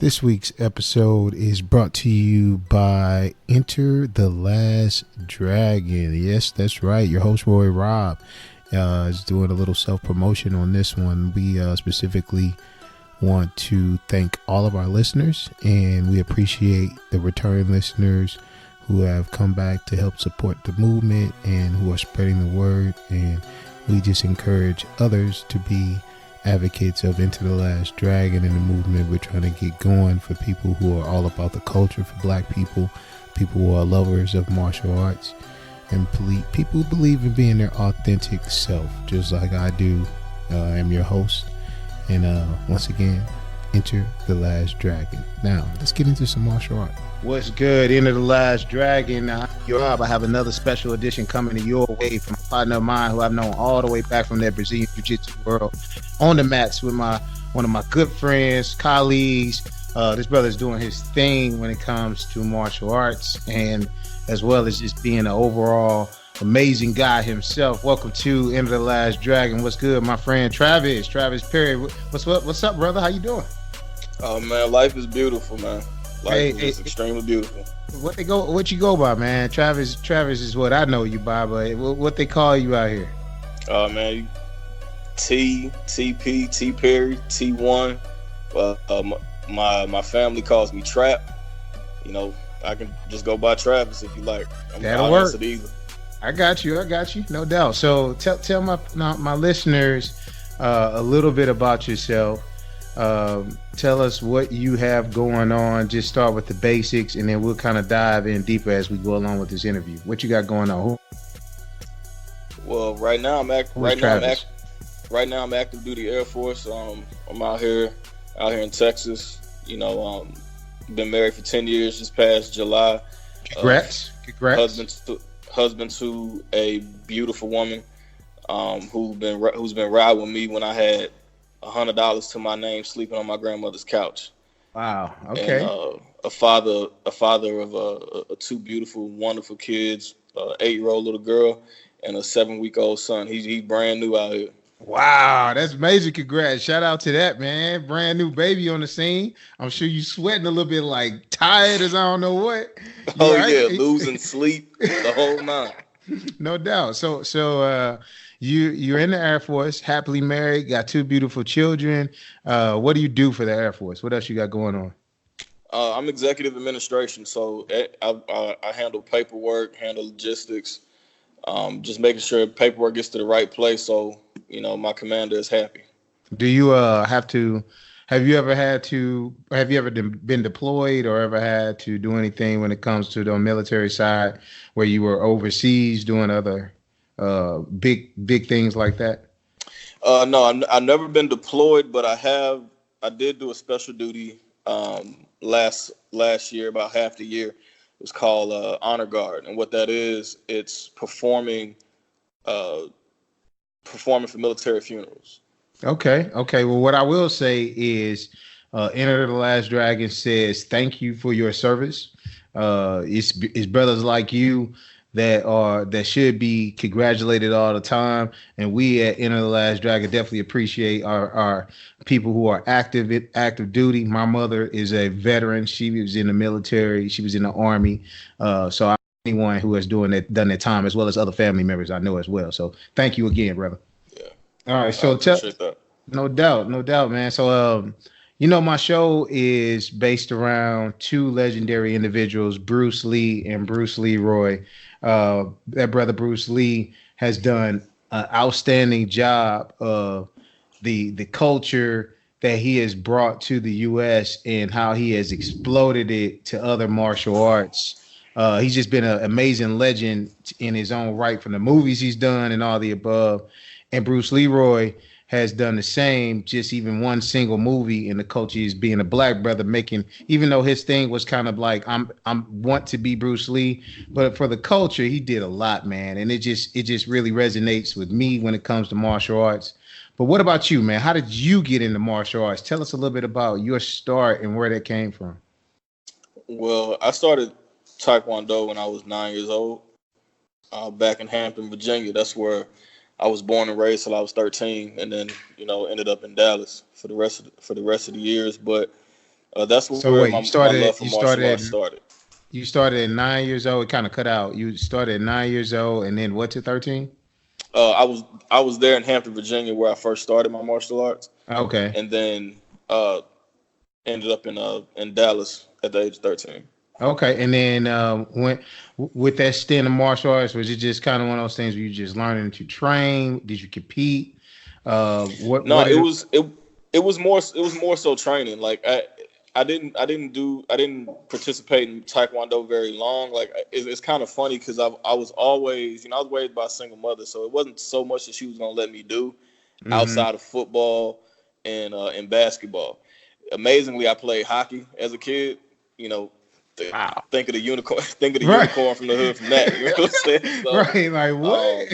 This week's episode is brought to you by Enter the Last Dragon. Yes, that's right. Your host, RoyRob, is doing a little self-promotion on this one. We specifically want to thank all of our listeners, and we appreciate the return listeners who have come back to help support the movement and who are spreading the word. And we just encourage others to be advocates of Into the Last Dragon and the movement we're trying to get going for people who are all about the culture, for black people, people who are lovers of martial arts, and people who believe in being their authentic self, just like I do. I'm your host, and once again, Enter the Last Dragon. Now, let's get into some martial art. What's good? Enter the Last Dragon. RoyRob, I have another special edition coming to your way from a partner of mine who I've known all the way back from that Brazilian Jiu-Jitsu world, on the mats with one of my good friends, colleagues. This brother's doing his thing when it comes to martial arts, and as well as just being an overall amazing guy himself. Welcome to Enter the Last Dragon. What's good, my friend Travis Perry? What's up, brother? How you doing? Oh man, life is beautiful, man. Life is extremely beautiful. What you go by, man? Travis is what I know you by, but what they call you out here? Man, TP, T Perry, T1. My family calls me Trap. You know, I can just go by Travis if you like. That'll work. I got you, no doubt. So tell my listeners a little bit about yourself. Tell us what you have going on. Just start with the basics, and then we'll kind of dive in deeper as we go along with this interview. What you got going on? Well, right now I'm active duty Air Force. I'm out here in Texas. You know, been married for 10 years this past July. Congrats. Husband to a beautiful woman who's been riding with me when I had $100 to my name, sleeping on my grandmother's couch. Wow. Okay. And, a father of two beautiful, wonderful kids, 8-year-old little girl and a 7-week-old son. He's brand new out here. Wow, that's amazing. Congrats. Shout out to that, man. Brand new baby on the scene. I'm sure you sweating a little bit, like tired as I don't know what. Yeah, losing sleep, the whole nine. No doubt. So you're in the Air Force, happily married, got 2 beautiful children. What do you do for the Air Force? What else you got going on? I'm executive administration, so I handle paperwork, handle logistics, just making sure paperwork gets to the right place so, you know, my commander is happy. Do you have you ever been deployed or ever had to do anything when it comes to the military side where you were overseas doing other big things like that? No, I've never been deployed, but I did do a special duty last year, about half the year. It was called Honor Guard, and what that is, it's performing for military funerals. Okay. Well, what I will say is, Enter the Last Dragon says thank you for your service. It's brothers like you that should be congratulated all the time, and we at Enter the Last Dragon definitely appreciate our people who are active duty. My mother is a veteran. She was in the military. She was in the Army. So anyone who has done their time, as well as other family members I know as well. So thank you again, brother. Yeah. All right. So no doubt, man. So my show is based around 2 legendary individuals, Bruce Lee and Bruce Leroy. That brother Bruce Lee has done an outstanding job of the culture that he has brought to the U.S. and how he has exploded it to other martial arts. He's just been an amazing legend in his own right, from the movies he's done and all the above. And Bruce Leroy has done the same, just even one single movie in the culture is being a black brother making, even though his thing was kind of like, I'm want to be Bruce Lee, but for the culture, he did a lot, man. And it just really resonates with me when it comes to martial arts. But what about you, man? How did you get into martial arts? Tell us a little bit about your start and where that came from. Well, I started Taekwondo when I was 9 years old, back in Hampton, Virginia. That's where I was born and raised till I was 13, and then ended up in Dallas for the rest of the years. But That's So where wait, my love for martial arts started. you started at 9 years old. It kind of cut out. You started at 9 years old, and then what to 13? I was there in Hampton, Virginia, where I first started my martial arts, Okay. and then uh, ended up in Dallas at the age of 13. Okay, and then when with that stint of martial arts, was it just kind of one of those things where you just learning to train? Did you compete? No, What did it? it was more so training. Like I didn't participate in Taekwondo very long. Like it's kind of funny because I was always, I was raised by a single mother, so it wasn't so much that she was gonna let me do Mm-hmm. outside of football and basketball. Amazingly, I played hockey as a kid. You know, Wow. think of the unicorn, think of the Right. unicorn from the hood from that. You know what I'm saying? So, Right. Like um, what?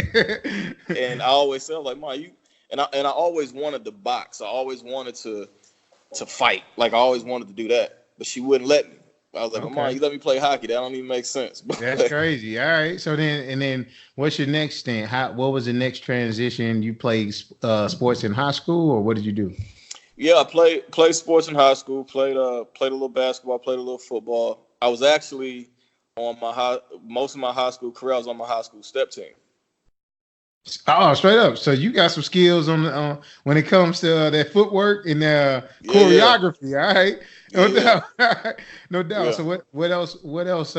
and I always said like, "Mom, you," and I always wanted to box. I always wanted to fight. Like I always wanted to do that, but she wouldn't let me. I was like, "Mom, Okay. you let me play hockey? That don't even make sense." That's But crazy. All right. So then what's your next stint? What was the next transition? You played sports in high school, or what did you do? yeah, I played sports in high school. Played a little basketball. Played a little football. I was actually on most of my high school career. I was on my high school step team. Oh, straight up. So you got some skills on the when it comes to that footwork and Yeah, yeah, choreography. All right, no yeah, yeah, doubt, no doubt. yeah. So what else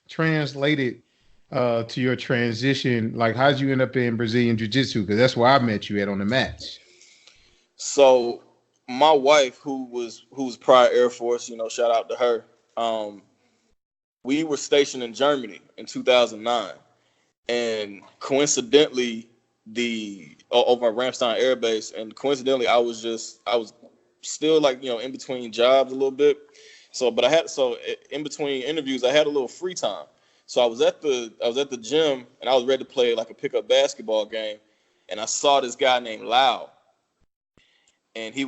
translated to your transition? Like, how'd you end up in Brazilian Jiu Jitsu? Because that's where I met you at on the mats. So my wife, who's prior Air Force, shout out to her. Um, we were stationed in Germany in 2009, and coincidentally, over at Ramstein Air Base, and coincidentally, I was still like in between jobs a little bit. So, but in between interviews, I had a little free time. So I was at the gym, and I was ready to play like a pickup basketball game, and I saw this guy named Lau, and he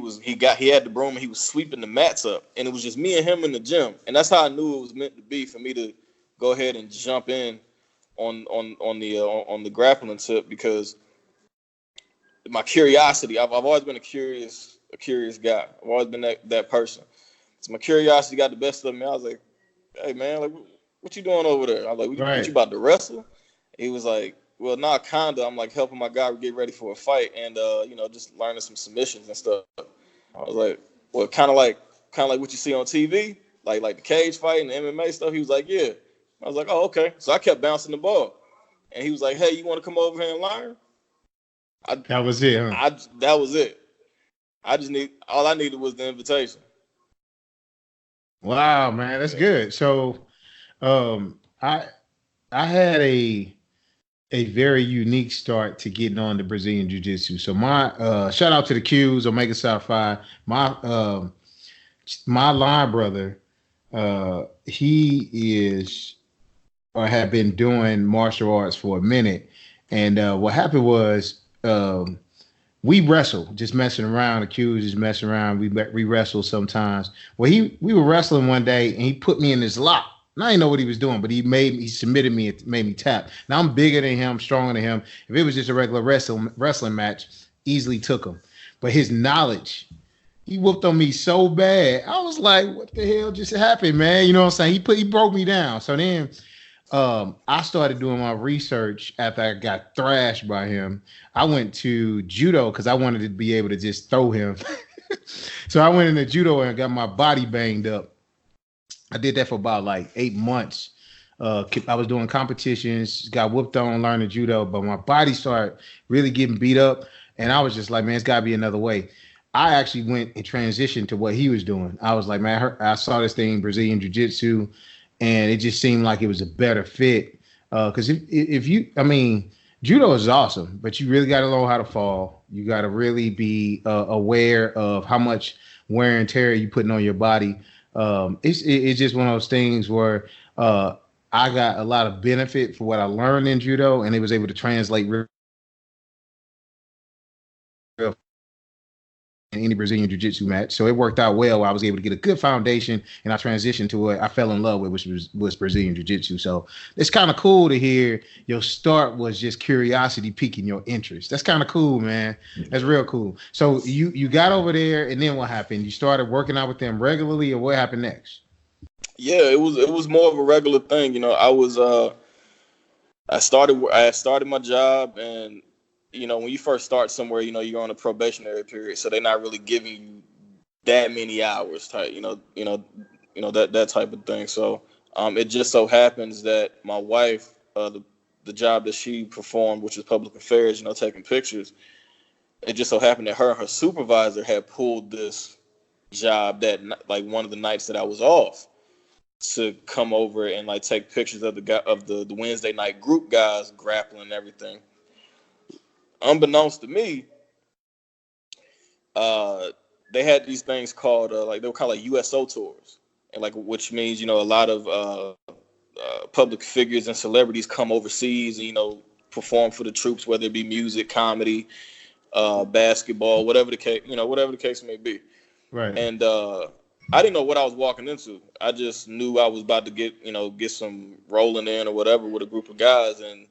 had the broom and he was sweeping the mats up, and it was just me and him in the gym, and that's how I knew it was meant to be for me to go ahead and jump in on the grappling tip, because my curiosity. I've always been a curious guy. I've always been that person. So my curiosity got the best of me. I was like, "Hey man, like what you doing over there?" I was like, "What you Right. about to wrestle?" He was like, "Well, nah, kinda. I'm like helping my guy get ready for a fight, and just learning some submissions and stuff." I was like, "Well, kind of like what you see on TV, like the cage fight and the MMA stuff." He was like, "Yeah." I was like, "Oh, okay." So I kept bouncing the ball, and he was like, "Hey, you want to come over here and learn?" I, That was it, huh? that was it. All I needed was the invitation. Wow, man, that's Yeah. good. So, um, I had a very unique start to getting on the Brazilian Jiu Jitsu. So my shout out to the Qs, Omega South Five. My line brother, he is or had been doing martial arts for a minute, and what happened was we wrestle, just messing around. The Qs just messing around. We wrestle sometimes. Well, we were wrestling one day, and he put me in this lock. And I didn't know what he was doing, but he submitted me. It made me tap. Now I'm bigger than him, stronger than him. If it was just a regular wrestling match, easily took him. But his knowledge, he whooped on me so bad. I was like, "What the hell just happened, man?" You know what I'm saying? He broke me down. So then I started doing my research after I got thrashed by him. I went to judo because I wanted to be able to just throw him. So I went into judo and got my body banged up. I did that for about like 8 months. I was doing competitions, got whooped on learning judo, but my body started really getting beat up. And I was just like, man, it's got to be another way. I actually went and transitioned to what he was doing. I was like, man, I saw this thing, Brazilian Jiu Jitsu, and it just seemed like it was a better fit. Because if you, I mean, judo is awesome, but you really got to know how to fall. You got to really be aware of how much wear and tear you putting on your body. It's just one of those things where I got a lot of benefit for what I learned in judo, and it was able to translate real any Brazilian jiu-jitsu match. So it worked out well. I was able to get a good foundation, and I transitioned to what I fell in love with, which was Brazilian jiu-jitsu. So it's kind of cool to hear your start was just curiosity piquing your interest. That's kind of cool, man. That's real cool. So you got over there, and then what happened? You started working out with them regularly, or what happened next? Yeah, it was more of a regular thing. I started my job, and when you first start somewhere, you're on a probationary period, so they're not really giving you that many hours type, that type of thing. So it just so happens that my wife, the job that she performed, which is public affairs, taking pictures, it just so happened that her and her supervisor had pulled this job that like one of the nights that I was off to come over and like take pictures of the Wednesday night group guys grappling and everything. Unbeknownst to me, they had these things called like they were called like USO tours, and like which means a lot of public figures and celebrities come overseas and perform for the troops, whether it be music, comedy, basketball, whatever the case may be. Right. And I didn't know what I was walking into. I just knew I was about to get some rolling in or whatever with a group of guys, and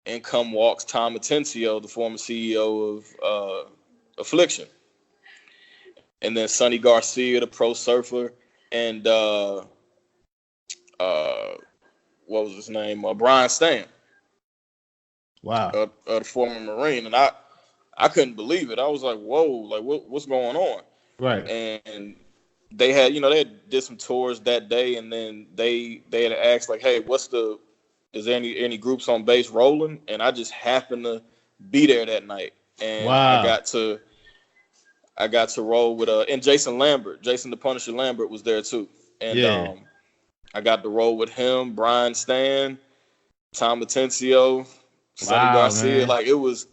in come walks Tom Atencio, the former CEO of Affliction, and then Sonny Garcia, the pro surfer, and what was his name? Brian Stan. Wow. The former Marine, and I couldn't believe it. I was like, whoa, like what's going on? Right. And they had did some tours that day, and then they had asked like, hey, is there any groups on base rolling? And I just happened to be there that night, and wow. I got to roll with and Jason the Punisher Lambert was there too, and I got to roll with him, Brian Stan, Tom Atencio, Sonny Garcia. Man. Like it was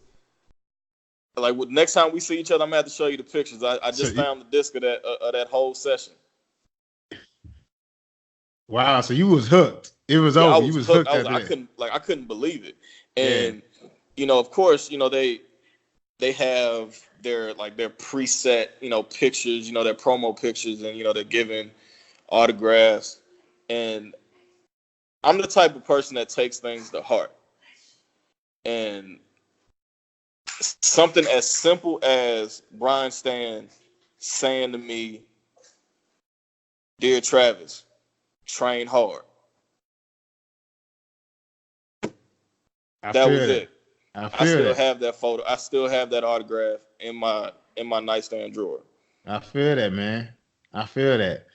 like next time we see each other, I'm gonna have to show you the pictures. I just found the disc of that whole session. Wow, so you was hooked. It was over. You was hooked. I couldn't believe it. And of course, they have their preset, pictures, their promo pictures, and they're giving autographs. And I'm the type of person that takes things to heart. And something as simple as Brian Stan saying to me, "Dear Travis, train hard." That was it. I still have that photo. I still have that autograph in my nightstand drawer. I feel that, man. I feel that.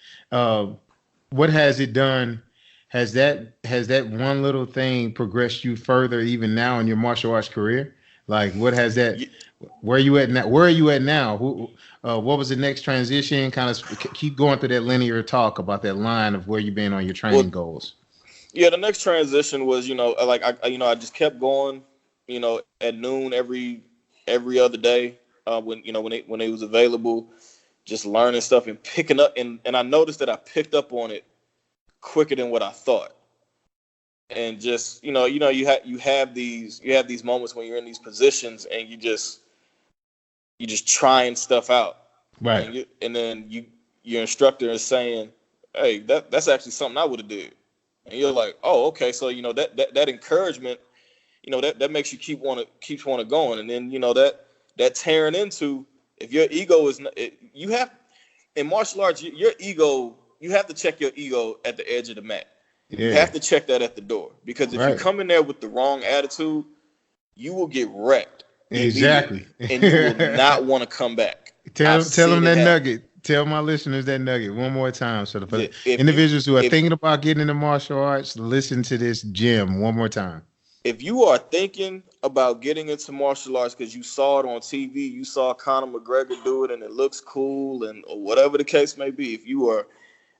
What has it done? Has that one little thing progressed you further even now in your martial arts career? Like, what has that? Where are you at now? Where are you at now? What was the next transition? Kind of keep going through that linear talk about that line of where you've been on your training goals. Yeah, the next transition was, I just kept going, at noon every other day, when it was available, just learning stuff and picking up, and I noticed that I picked up on it quicker than what I thought. And just, you have these moments when you're in these positions and you just trying stuff out. Right. And then your instructor is saying, "Hey, that's actually something I would have did." And you're like, "Oh, okay." So that encouragement, that makes you keeps want to going. And then that tearing into, if your ego is not, you have in martial arts, your ego, you have to check your ego at the edge of the mat. Yeah. You have to check that at the door, because if you come in there with the wrong attitude, you will get wrecked. Exactly. And you will not want to come back. Tell them that nugget. Tell my listeners that nugget one more time. So the individuals who are thinking about getting into martial arts, listen to this gem one more time. If you are thinking about getting into martial arts because you saw it on TV, you saw Conor McGregor do it and it looks cool, or whatever the case may be, if you are,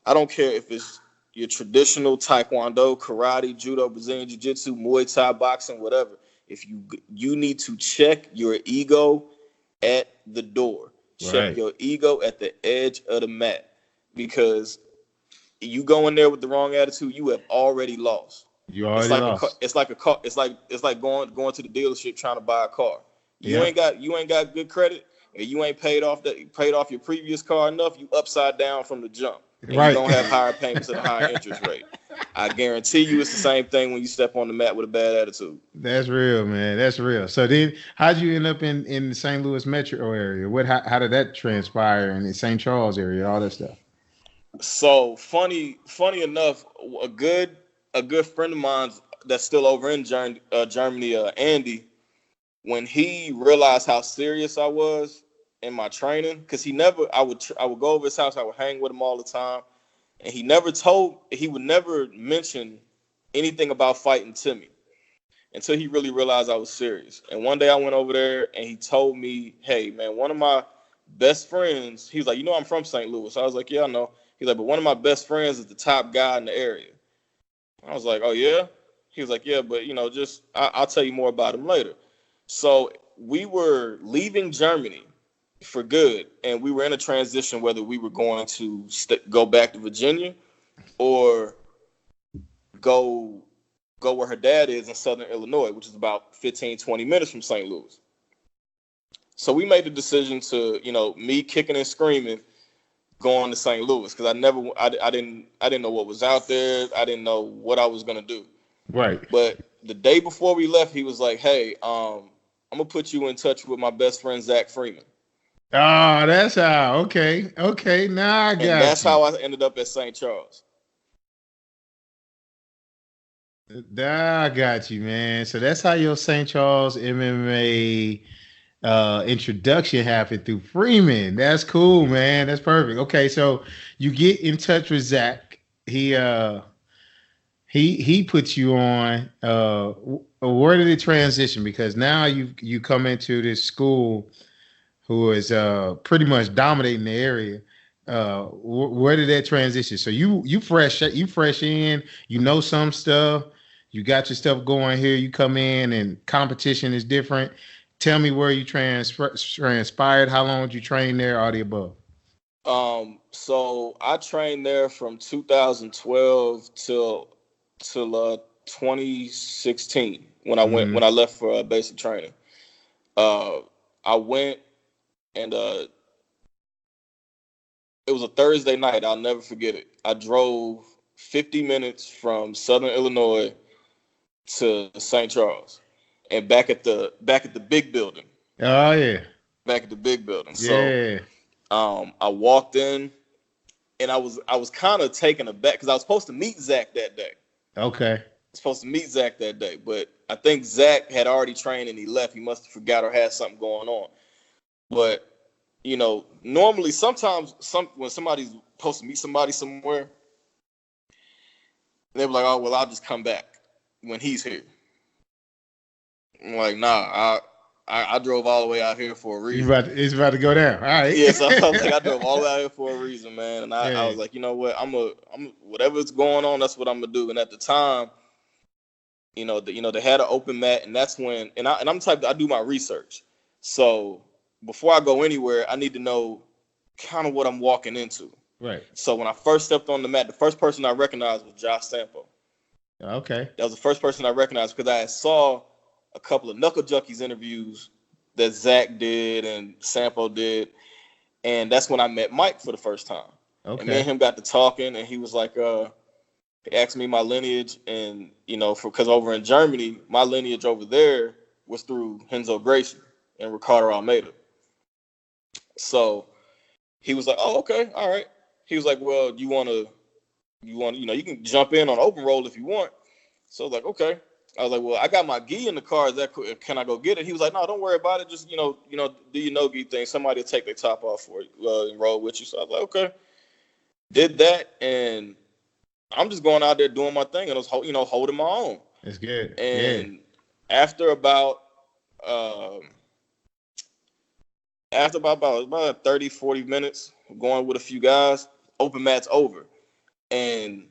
I don't care if it's your traditional taekwondo, karate, judo, Brazilian jiu-jitsu, Muay Thai, boxing, whatever, if you need to check your ego at the door. Check your ego at the edge of the mat, because you go in there with the wrong attitude, you have already lost. You already lost. It's like going to the dealership trying to buy a car. You ain't got good credit. and you ain't paid off your previous car enough, you upside down from the jump, and Right. you're gonna have higher payments at a higher interest rate. I guarantee you it's the same thing when you step on the mat with a bad attitude. That's real, man. That's real. So then, how'd you end up in the St. Louis metro area? How did that transpire in the St. Charles area? All that stuff. So funny enough, a good friend of mine that's still over in Germany, Andy, when he realized how serious I was in my training, because I would go over his house, I would hang with him all the time, and he would never mention anything about fighting to me until he really realized I was serious. And one day I went over there and he told me, hey man, one of my best friends, he was like, I'm from St. Louis. I was like, yeah, I know. He's like, but one of my best friends is the top guy in the area. I was like, oh yeah? He was like, yeah, but I'll tell you more about him later. So we were leaving Germany for good, and we were in a transition whether we were going to go back to Virginia or go where her dad is in Southern Illinois, which is about 15, 20 minutes from St. Louis. So we made the decision to, me kicking and screaming, going to St. Louis, because I didn't know what was out there. I didn't know what I was gonna do. Right. But the day before we left, he was like, "Hey, I'm gonna put you in touch with my best friend Zach Freeman." Oh, that's how. Okay. Now I got and that's you. how I ended up at St. Charles. I got you, man. So that's how your St. Charles MMA introduction happened through Freeman. That's cool, man. That's perfect. Okay, so you get in touch with Zach. He puts you on. Where did it transition? Because now you come into this school who is pretty much dominating the area. Where did that transition? So you fresh in. You know some stuff. You got your stuff going here. You come in and competition is different. Tell me where you transpired. How long did you train there? All the above. So I trained there from 2012 till 2016 when I left for basic training. I went and it was a Thursday night. I'll never forget it. I drove 50 minutes from Southern Illinois to St. Charles, and back at the big building. Oh yeah. Back at the big building. Yeah. So I walked in, and I was kind of taken aback because I was supposed to meet Zach that day. Okay. But I think Zach had already trained and he left. He must have forgot or had something going on. But normally sometimes when somebody's supposed to meet somebody somewhere, they were like, "Oh well, I'll just come back when he's here." I'm like, nah, I drove all the way out here for a reason. It's about to go down. All right. Yeah, so I was like, I drove all the way out here for a reason, man. And I was like, you know what, I'm whatever's going on, that's what I'm gonna do. And at the time, they had an open mat, and that's when, and I'm the type that I do my research. So before I go anywhere, I need to know kind of what I'm walking into. Right. So when I first stepped on the mat, the first person I recognized was Josh Sampo. Okay. That was the first person I recognized because I saw a couple of Knuckle Junkies interviews that Zach did and Sampo did. And that's when I met Mike for the first time. Okay. And me and him got to talking, and he was like, he asked me my lineage, and, because over in Germany, my lineage over there was through Renzo Gracie and Ricardo Almeida. So he was like, oh, okay, all right. He was like, well, you can jump in on open roll if you want. So I was like, okay. I was like, well, I got my gi in the car. Can I go get it? He was like, no, don't worry about it. Just, do your no-gi thing. Somebody will take their top off for you and roll with you. So I was like, okay. Did that, and I'm just going out there doing my thing, and I was, holding my own. That's good. And after about 30, 40 minutes going with a few guys, open mat's over. And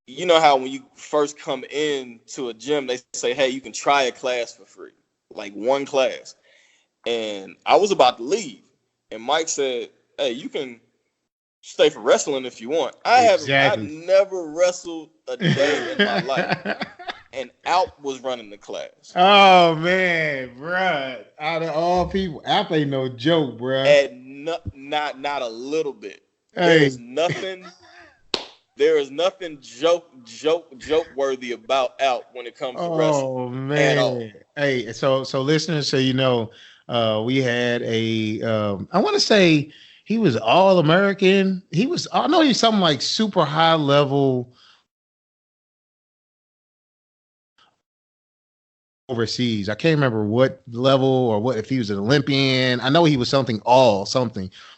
you know how when you first come in to a gym, they say, hey, you can try a class for free, like one class. And I was about to leave, and Mike said, hey, you can stay for wrestling if you want. I've never wrestled a day in my life. and Alp was running the class. Oh man, bruh. Out of all people, Alp ain't no joke, bruh. And not a little bit. There Hey. is nothing. There is nothing joke worthy about Alp when it comes to wrestling Oh at all. man. Hey, so listeners, so we had a I want to say he was all American. I know he's something like super high level overseas. I can't remember what level or what if he was an Olympian. I know he was something,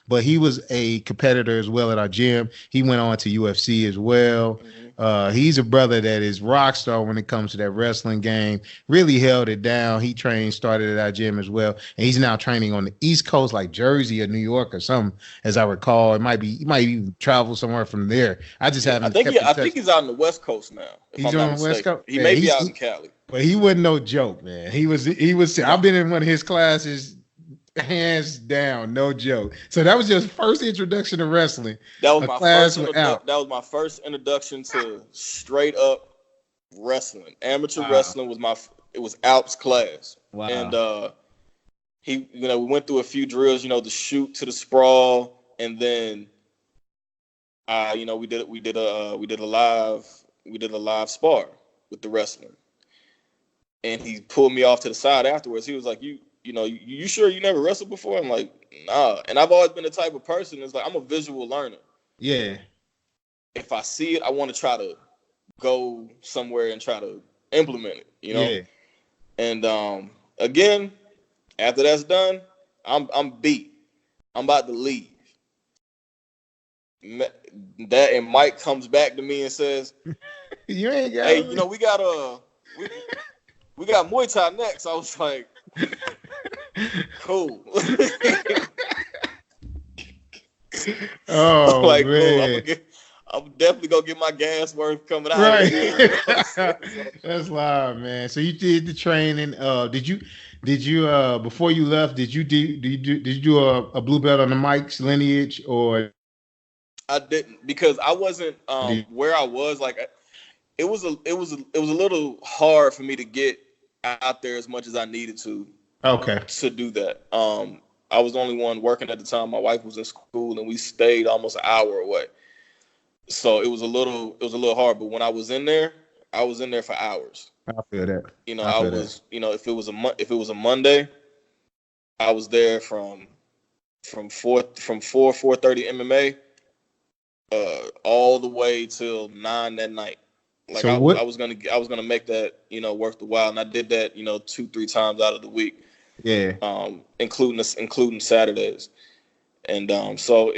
but he was a competitor as well at our gym. He went on to UFC as well. Mm-hmm. He's a brother that is rock star when it comes to that wrestling game. Really held it down. He started at our gym as well, and he's now training on the East Coast, like Jersey or New York or something, as I recall. He might even travel somewhere from there. I just Yeah, haven't kept in I touch. think he's out on the West Coast now, if He's I'm not on the West mistaken. Coast. He Yeah, may be out in Cali. but he wasn't no joke, man. He was. No. I've been in one of his classes, hands down, no joke. So that was your first introduction to wrestling. That was A my class first without. that was my first introduction to straight up wrestling. Amateur Wow. wrestling was Alp's class. Wow. And we went through a few drills, the shoot to the sprawl, and then we did a live spar with the wrestling. And he pulled me off to the side afterwards. He was like, you sure you never wrestled before? I'm like, nah. And I've always been the type of person that's like, I'm a visual learner. Yeah. If I see it, I want to try to go somewhere and try to implement it, Yeah. And again, after that's done, I'm beat. I'm about to leave. And Mike comes back to me and says, You ain't got "Hey, it. we got Muay Thai next." I was like, "Cool." Oh like, man. cool. I'm definitely gonna get my gas worth coming out. Right. Of here. That's live, man. So you did the training. Did you before you left, did you do a blue belt on the Mike's lineage, or I didn't, because I wasn't did, where I was. Like, it was a little hard for me to get out there as much as I needed to okay. do that. I was the only one working at the time. My wife was in school, and we stayed almost an hour away. So it was a little hard. But when I was in there for hours. I feel that. I was, if it was a Monday, I was there from 4:30 MMA all the way till 9 that night. Like, so I was gonna make that worth the while, and I did that 2-3 times out of the week. Yeah. Including Saturdays, and so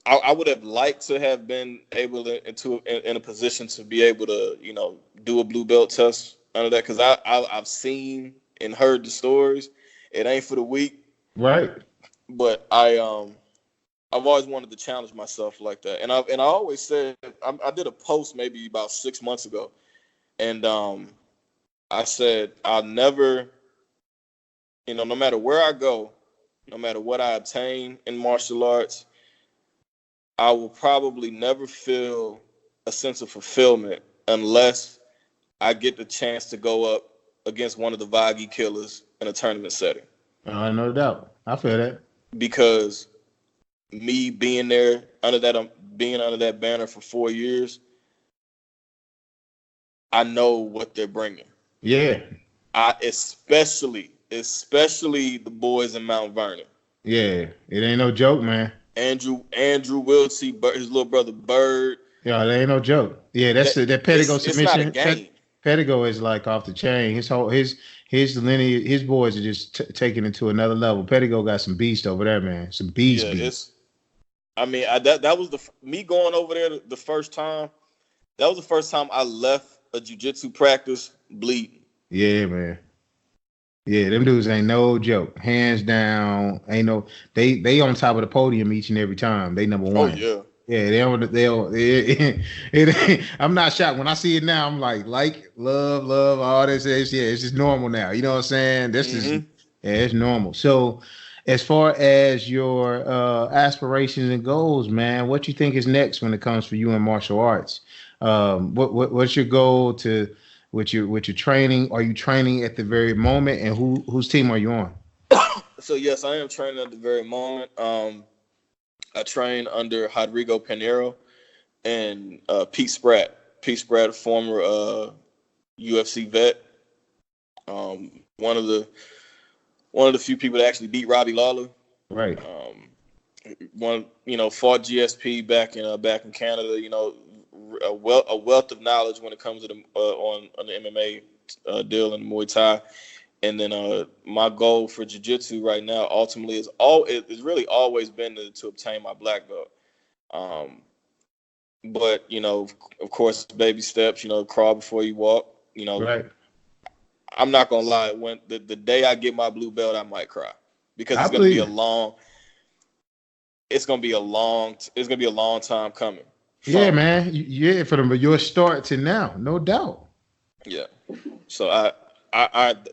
I would have liked to have been able to in a position to be able to do a blue belt test under that, because I've seen and heard the stories. It ain't for the weak, Right. but I've always wanted to challenge myself like that, and I always said, I did a post maybe about 6 months ago, and I said I'll never, no matter where I go, no matter what I obtain in martial arts, I will probably never feel a sense of fulfillment unless I get the chance to go up against one of the Vaggie killers in a tournament setting. No doubt. I feel that. Because me being there under that banner for 4 years, I know what they're bringing. Yeah. Especially the boys in Mount Vernon. Yeah. It ain't no joke, man. Andrew Wiltsey, his little brother Bird. Yeah, that ain't no joke. Yeah, that Pedigo submission. It's not a game. Pedigo is like off the chain. His lineage, his boys are just taking it to another level. Pedigo got some beast over there, man. Some beast. That was me going over there the first time. That was the first time I left a jiu-jitsu practice bleeding. Yeah, man. Yeah, them dudes ain't no joke. Hands down, ain't no. They on top of the podium each and every time. They number one. Oh yeah. Yeah, I'm not shocked when I see it now. I'm like, love, all this. It's just normal now. You know what I'm saying? This is it's normal. So, as far as your aspirations and goals, man, what you think is next when it comes for you in martial arts? What's your goal to with your training? Are you training at the very moment, and whose team are you on? So yes, I am training at the very moment. I train under Rodrigo Pinheiro and Pete Spratt. Pete Spratt, a former UFC vet. One of the few people that actually beat Robbie Lawler. Right. One, fought GSP back in Canada. A wealth of knowledge when it comes to the on the MMA deal and Muay Thai. And then my goal for jiu-jitsu right now ultimately is really always been to obtain my black belt. But of course, baby steps. Crawl before you walk. Right. I'm not gonna lie. When the day I get my blue belt, I might cry because I it's gonna be believe. it's gonna be a long time coming. Yeah, man. Yeah, from your start to now, no doubt. Yeah. So I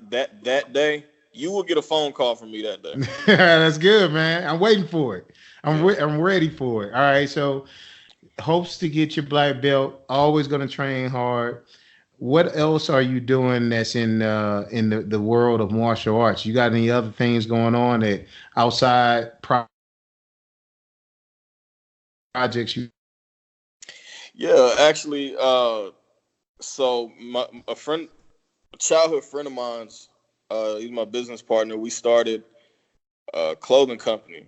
that day you will get a phone call from me that day. That's good, man. I'm waiting for it. Yeah. I'm ready for it. All right. So hopes to get your black belt. Always going to train hard. What else are you doing that's in the world of martial arts? You got any other things going on that outside projects you? Yeah, actually, so a childhood friend of mine's, he's my business partner. We started a clothing company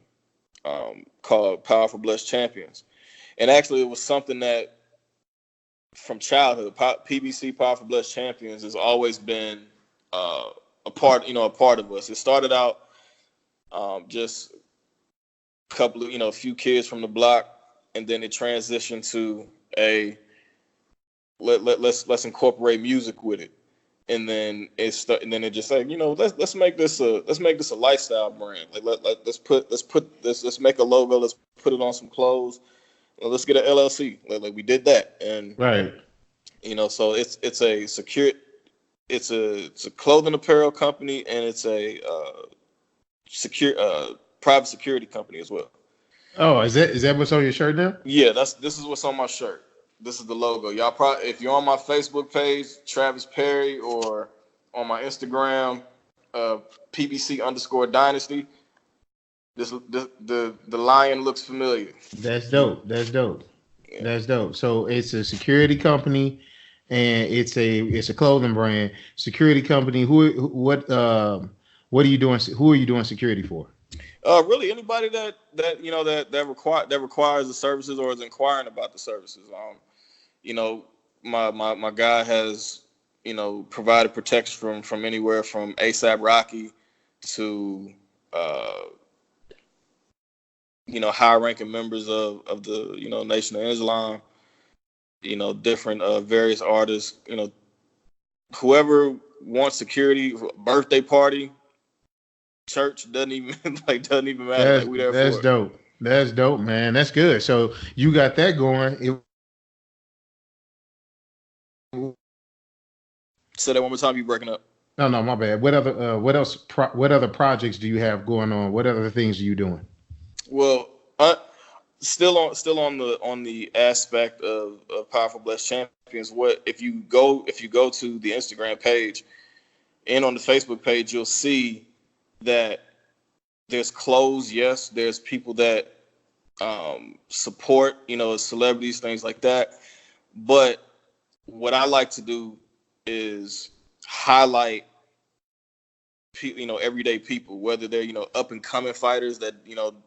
called Powerful Blessed Champions, and actually, it was something that from childhood, PBC Powerful Blessed Champions has always been a part of us. It started out just a couple of a few kids from the block, and then it transitioned to a let's incorporate music with it, and then it just like let's make this a lifestyle brand. Like let's make a logo, let's put it on some clothes, let's get an LLC. Like we did that, and Right. so it's a clothing apparel company, and it's a secure private security company as well. Oh, is that what's on your shirt now? Yeah, this is what's on my shirt. This is the logo. Y'all probably, if you're on my Facebook page, Travis Perry, or on my Instagram, PBC_Dynasty, the lion looks familiar. That's dope. That's dope. Yeah. That's dope. So it's a security company, and it's a clothing brand. Security company. What are you doing? Who are you doing security for? Really anybody that requires the services or is inquiring about the services. My guy has provided protection from anywhere from ASAP Rocky to high ranking members of the Nation of Islam, different various artists, whoever wants security, birthday party, church, doesn't even matter. Like we there That's for it. dope. That's dope, man. That's good. So you got that going. Say that one more time. You breaking up. No, no, my bad. What other projects do you have going on? What other things are you doing? Well, still on the aspect of Powerful Blessed Champions. What if you go to the Instagram page and on the Facebook page, you'll see that there's clothes. Yes, there's people that support, celebrities, things like that. But what I like to do is highlight everyday people, whether they're up and coming fighters that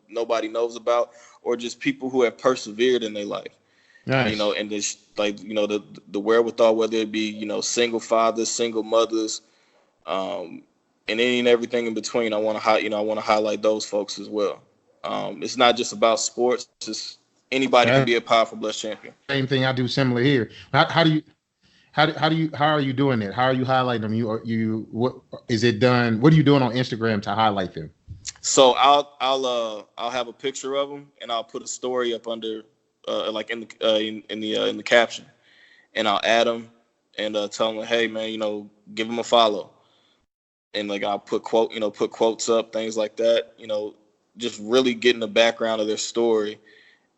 nobody knows about, or just people who have persevered in their life. Nice. And this, like, the wherewithal, whether it be single fathers, single mothers, and any and everything in between. I want to highlight those folks as well. It's not just about sports. It's just anybody can be a Powerful Blessed champion. Same thing I do similar here. How are you doing it? How are you highlighting them? What is it done? What are you doing on Instagram to highlight them? So I'll have a picture of them, and I'll put a story up under like in the caption, and I'll add them and tell them, hey man, give them a follow, and like I'll put quotes up, things like that, just really getting the background of their story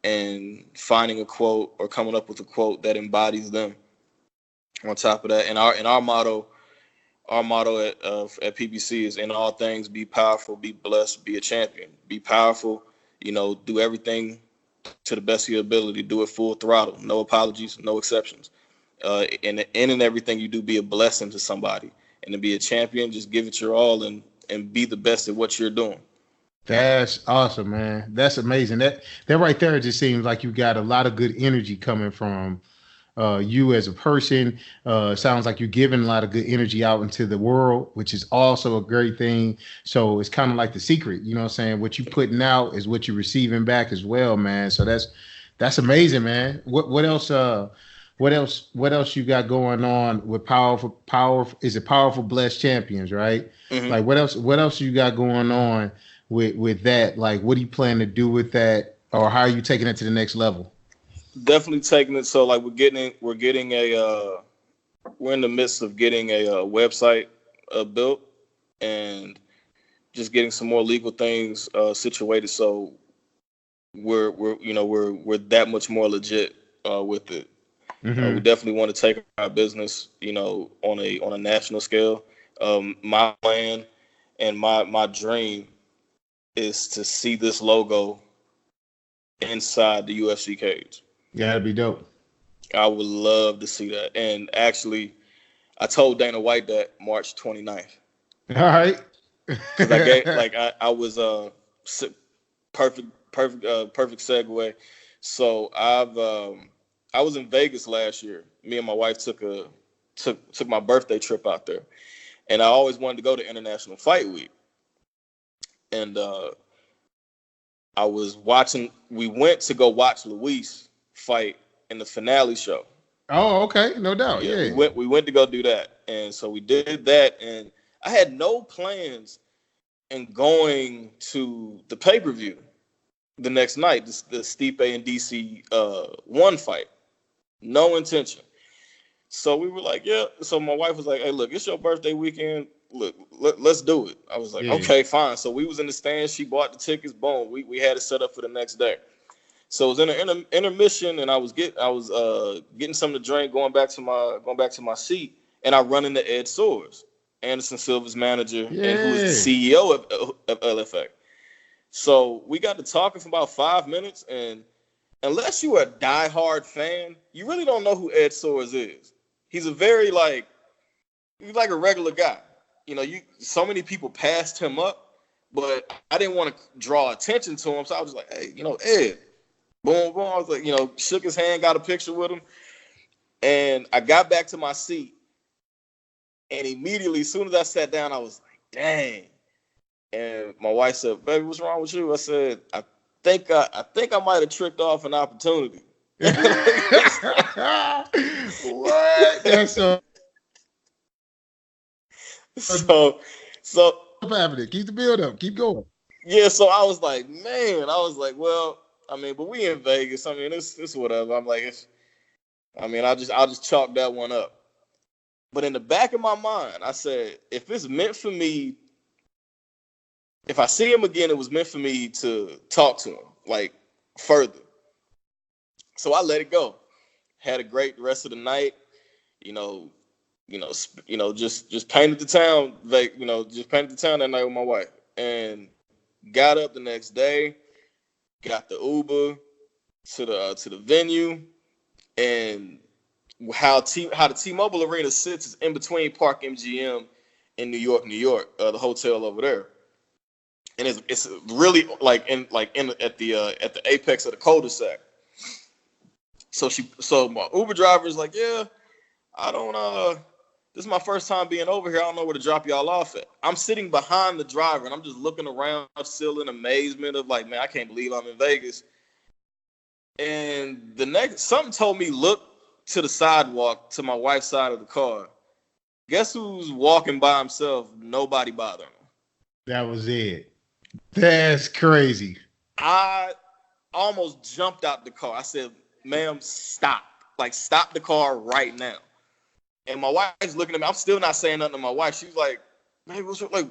and finding a quote or coming up with a quote that embodies them. On top of that, and our motto at PBC is in all things be powerful, be blessed, be a champion. Be powerful, do everything to the best of your ability. Do it full throttle, no apologies, no exceptions. And in everything you do, be a blessing to somebody. And to be a champion, just give it your all and be the best at what you're doing. That's awesome, man. That's amazing. That right there just seems like you got a lot of good energy coming from you as a person. Sounds like you're giving a lot of good energy out into the world, which is also a great thing. So it's kind of like the secret, you know what I'm saying? What you putting out is what you're receiving back as well, man. So that's amazing, man. What else? What else you got going on with powerful? Is it powerful blessed champions, right? Mm-hmm. Like what else you got going on with that? Like what do you plan to do with that, or how are you taking it to the next level? Definitely taking it. So like we're in the midst of getting a website built and just getting some more legal things situated. So we're that much more legit with it. We definitely want to take our business, on a national scale. My plan and my dream is to see this logo inside the UFC cage. Yeah, that'd be dope. I would love to see that. And actually, I told Dana White that March 29th. All right. Because I was perfect segue. So I was in Vegas last year. Me and my wife took my birthday trip out there, and I always wanted to go to International Fight Week. And I was watching. We went to go watch Luis fight in the finale show. Oh, okay, no doubt. Yeah. We went to go do that, and so we did that, and I had no plans in going to the pay-per-view the next night, the Stipe and DC one fight. No intention. So we were like, yeah. So my wife was like, hey, look, it's your birthday weekend. Look, let's do it. I was like, okay, fine. So we was in the stands. She bought the tickets. Boom. We had it set up for the next day. So it was in an intermission, and I was getting something to drink, going back to my seat, and I run into Ed Soares, Anderson Silva's manager, and who is the CEO of LFA. So we got to talking for about 5 minutes, and unless you are a diehard fan, you really don't know who Ed Soares is. He's a very he's like a regular guy. So many people passed him up, but I didn't want to draw attention to him, so I was just like, hey, Ed. Boom, boom. I was like, shook his hand, got a picture with him. And I got back to my seat. And immediately, as soon as I sat down, I was like, dang. And my wife said, baby, what's wrong with you? I said, I think I might have tricked off an opportunity. What? That's so happening. Keep the build up. Keep going. Yeah, so I was like, well, but we in Vegas. It's whatever. I'm like, I'll just chalk that one up. But in the back of my mind, I said, if it's meant for me, if I see him again, it was meant for me to talk to him, further. So I let it go. Had a great rest of the night. Just painted the town. Just painted the town that night with my wife, and got up the next day. Got the Uber to the venue, and how the T-Mobile Arena sits is in between Park MGM in New York, the hotel over there, and it's really at the apex of the cul-de-sac. So my Uber driver is like, yeah, this is my first time being over here. I don't know where to drop y'all off at. I'm sitting behind the driver, and I'm just looking around, still in amazement of man, I can't believe I'm in Vegas. And something told me, look to the sidewalk to my wife's side of the car. Guess who's walking by himself? Nobody bothering him. That was it. That's crazy. I almost jumped out the car. I said, ma'am, stop. Stop the car right now. And my wife's looking at me. I'm still not saying nothing to my wife. She was like, babe,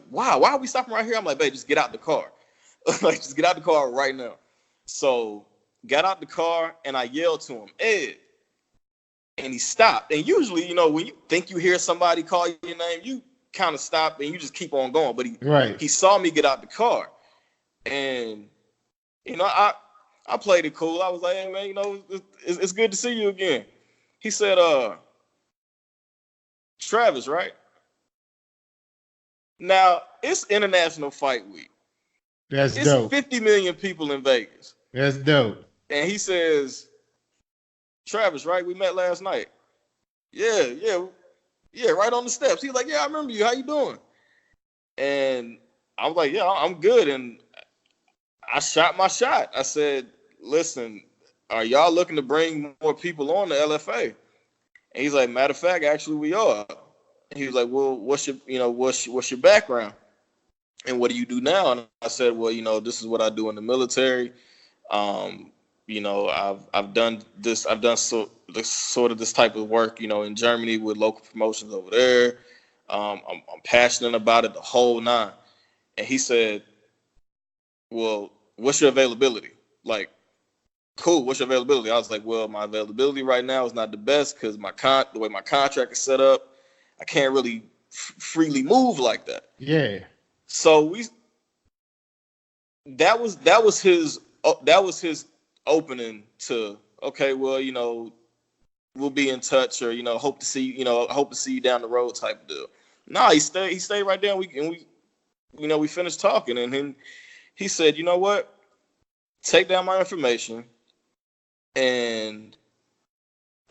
why are we stopping right here? I'm like, babe, just get out the car. Just get out the car right now. So got out the car, and I yelled to him, Ed. and he stopped. And usually, when you think you hear somebody call your name, you kind of stop and you just keep on going. But he saw me get out the car, and I played it cool. I was like, hey man, it's good to see you again. He said, Travis, right? Now it's International Fight Week. It's dope. 50 million people in Vegas. That's dope. And he says, Travis, right? We met last night. Yeah, right on the steps. He's like, yeah, I remember you. How you doing? And I was like, yeah, I'm good. And I shot my shot. I said, listen, are y'all looking to bring more people on the LFA? And he's like, matter of fact, actually we are. And he was like, well, what's your background? And what do you do now? And I said, well, this is what I do in the military. I've done this. I've done sort of this type of work, in Germany with local promotions over there. I'm passionate about it, the whole nine. And he said, well, what's your availability? Like, cool. What's your availability? I was like, well, my availability right now is not the best because the way my contract is set up, I can't really freely move like that. Yeah. So that was his opening to, okay, well, we'll be in touch, or hope to see you down the road type of deal. Nah, he stayed right there, and we finished talking, and then he said, you know what, take down my information and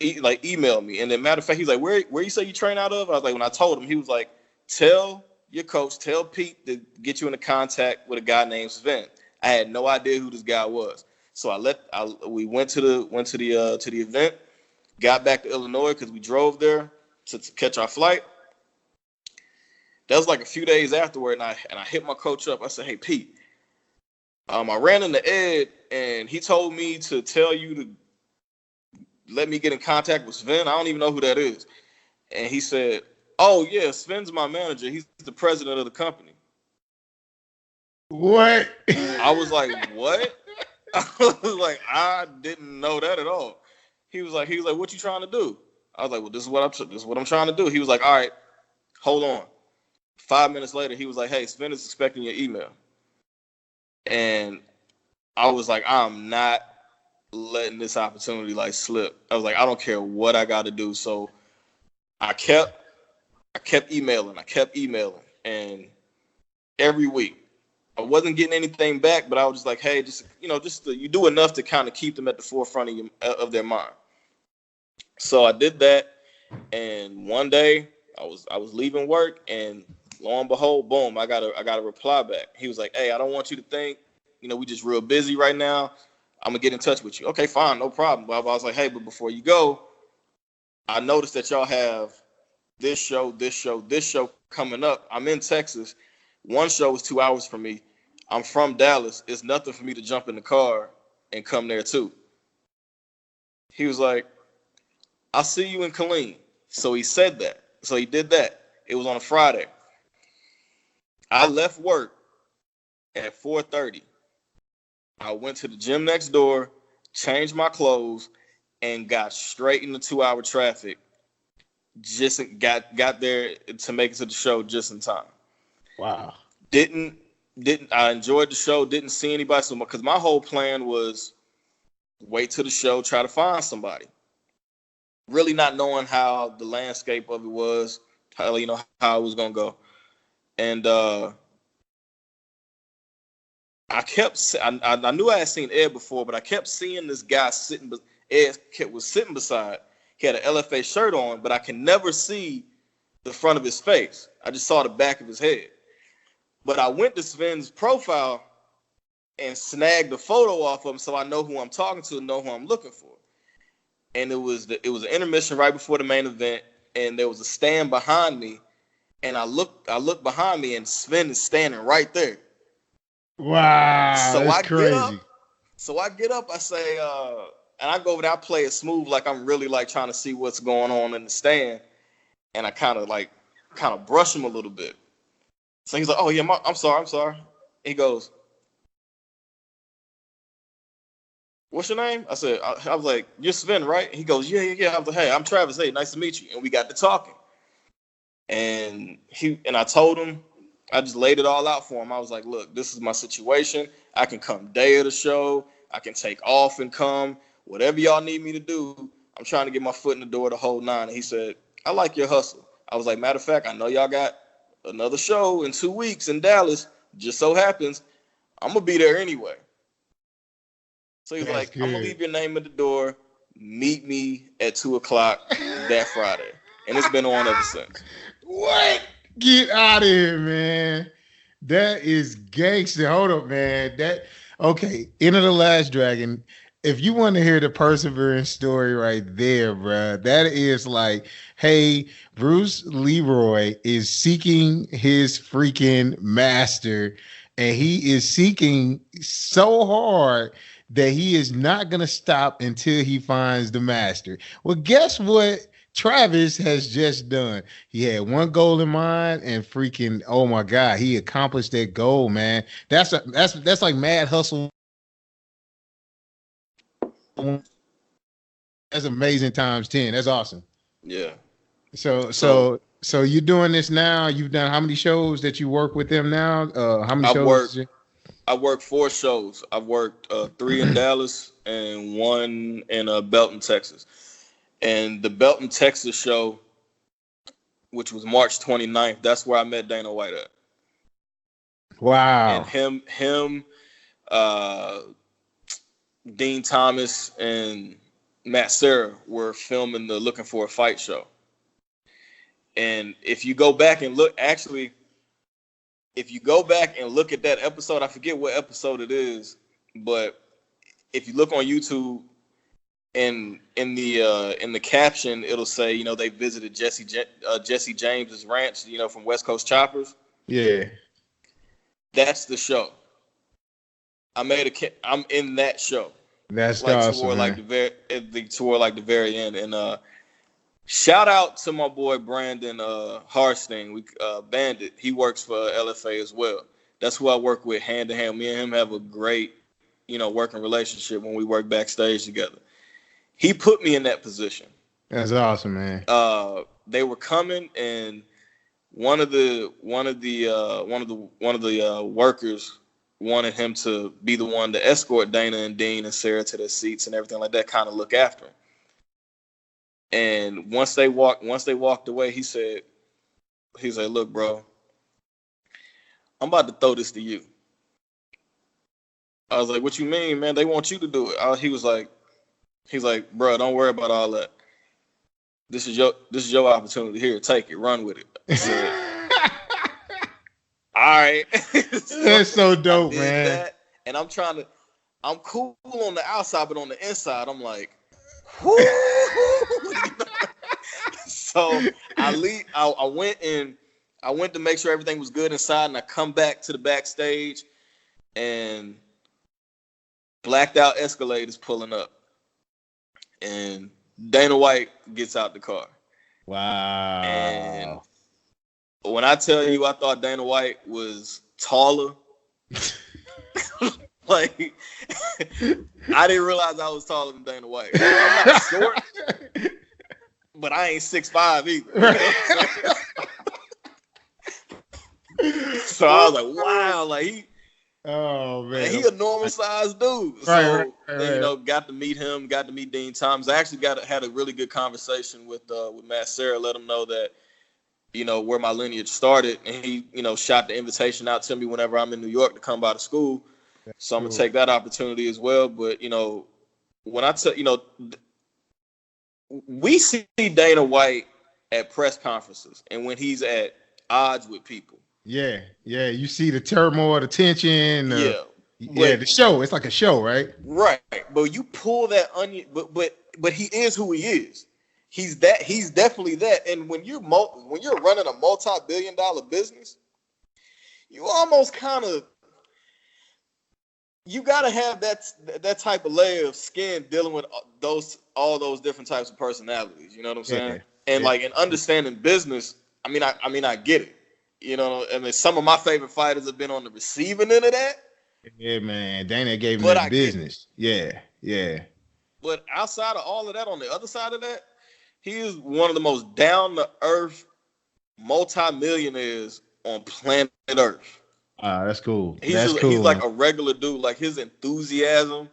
email me. And then matter of fact, he's like, where you say you train out of? I was like, when I told him, he was like, tell your coach, tell Pete to get you into contact with a guy named Sven. I had no idea who this guy was. So we went to the event, got back to Illinois because we drove there to catch our flight. That was like a few days afterward, and I hit my coach up. I said, hey Pete, I ran into Ed and he told me to tell you to let me get in contact with Sven. I don't even know who that is. And he said, oh yeah, Sven's my manager. He's the president of the company. What? I was like, what? I was like, I didn't know that at all. He was like, what you trying to do? I was like, well, this is what I'm trying to do. He was like, all right, hold on. 5 minutes later, he was like, hey, Sven is expecting your email. And I was like, I'm not letting this opportunity slip. I was like, I don't care what I got to do. So I kept emailing. And every week I wasn't getting anything back, but I was just like, hey, you do enough to kind of keep them at the forefront of their mind. So I did that. And one day I was leaving work, and lo and behold, boom, I got a reply back. He was like, hey, I don't want you to think, we just real busy right now. I'm going to get in touch with you. Okay, fine, no problem. But I was like, hey, but before you go, I noticed that y'all have this show coming up. I'm in Texas. One show is 2 hours from me. I'm from Dallas. It's nothing for me to jump in the car and come there too. He was like, I'll see you in Killeen. So he said that. So he did that. It was on a Friday. I left work at 4:30. I went to the gym next door, changed my clothes, and got straight into 2-hour traffic. Just got there to make it to the show just in time. Wow. Didn't I enjoyed the show? Didn't see anybody, so because my whole plan was wait till the show, try to find somebody. Really not knowing how the landscape of it was, how it was gonna go, and I knew I had seen Ed before, but I kept seeing this guy Ed was sitting beside. He had an LFA shirt on, but I can never see the front of his face. I just saw the back of his head. But I went to Sven's profile and snagged the photo off of him so I know who I'm talking to and know who I'm looking for. And it was an intermission right before the main event, and there was a stand behind me, and I looked behind me, and Sven is standing right there. Wow, so that's crazy. I get up, I say, and I go over there, I play it smooth, like I'm really trying to see what's going on in the stand, and I kind of brush him a little bit. So he's like, oh yeah, I'm sorry. He goes, what's your name? I said, I was like, you're Sven, right? He goes, yeah. I was like, hey, I'm Travis. Hey, nice to meet you. And we got to talking. And I told him, I just laid it all out for him. I was like, look, this is my situation. I can come day of the show. I can take off and come. Whatever y'all need me to do, I'm trying to get my foot in the door the whole nine. And he said, I like your hustle. I was like, matter of fact, I know y'all got another show in 2 weeks in Dallas. Just so happens, I'm going to be there anyway. So he's like, I'm going to leave your name at the door. Meet me at 2 o'clock that Friday. And it's been on ever since. What? Get out of here, man. That is gangster. Hold up, man. Okay, Enter the Last Dragon. If you want to hear the perseverance story right there, bro, that is like, hey, Bruce Leroy is seeking his freaking master, and he is seeking so hard that he is not going to stop until he finds the master. Well, guess what Travis has just done? He had one goal in mind, and freaking, oh my God, he accomplished that goal, man. That's like mad hustle. That's amazing times 10. That's awesome. Yeah. So you're doing this now. You've done how many shows that you work with them now? How many shows? I worked 4 shows. I've worked 3 in Dallas and 1 in Belton, Texas. And the Belton, Texas show, which was March 29th, that's where I met Dana White at. Wow. And him, Dean Thomas, and Matt Serra were filming the Looking for a Fight show. And if you go back and look, actually, if you go back and look at that episode, I forget what episode it is, but if you look on YouTube, and in the caption, it'll say, they visited Jesse James's ranch, from West Coast Choppers. Yeah, that's the show. I'm in that show. That's like awesome, toward man. like the very end. And shout out to my boy Brandon Harstein, Bandit. He works for LFA as well. That's who I work with hand to hand. Me and him have a great, working relationship when we work backstage together. He put me in that position. That's awesome, man. They were coming, and one of the workers wanted him to be the one to escort Dana and Dean and Sarah to their seats and everything like that, kind of look after him. And once they walked away, he said, "Look, bro, I'm about to throw this to you." I was like, "What you mean, man? They want you to do it." He's like, "Bro, don't worry about all that. This is your opportunity. Here, take it, run with it." I said, all right. That's so dope, man. That, and I'm cool on the outside, but on the inside, I'm like, whoo. So I went to make sure everything was good inside, and I come back to the backstage, and blacked out Escalade is pulling up. And Dana White gets out the car. Wow. And when I tell you I thought Dana White was taller, like, I didn't realize I was taller than Dana White. I'm not short, but I ain't 6'5" either. So I was like, wow, like oh man, he a normal sized dude. So got to meet him, got to meet Dean Thomas. I actually had a really good conversation with Matt Serra, let him know that, where my lineage started, and he, shot the invitation out to me whenever I'm in New York to come by the school. So I'm gonna take that opportunity as well. But when I tell we see Dana White at press conferences and when he's at odds with people. Yeah. You see the turmoil, the tension. The show. It's like a show, right? Right. But you pull that onion. But he is who he is. He's definitely that. And when you're running a multi-billion-dollar business, you almost kind of, you got to have that type of layer of skin dealing with all those different types of personalities. You know what I'm saying? And like in understanding business, I mean I get it. Some of my favorite fighters have been on the receiving end of that. Yeah, man. Dana gave him that business. Yeah. Yeah. But outside of all of that, on the other side of that, he is one of the most down to earth multimillionaires on planet Earth. That's cool. He's That's just he's cool, like man. a regular dude. Like his enthusiasm,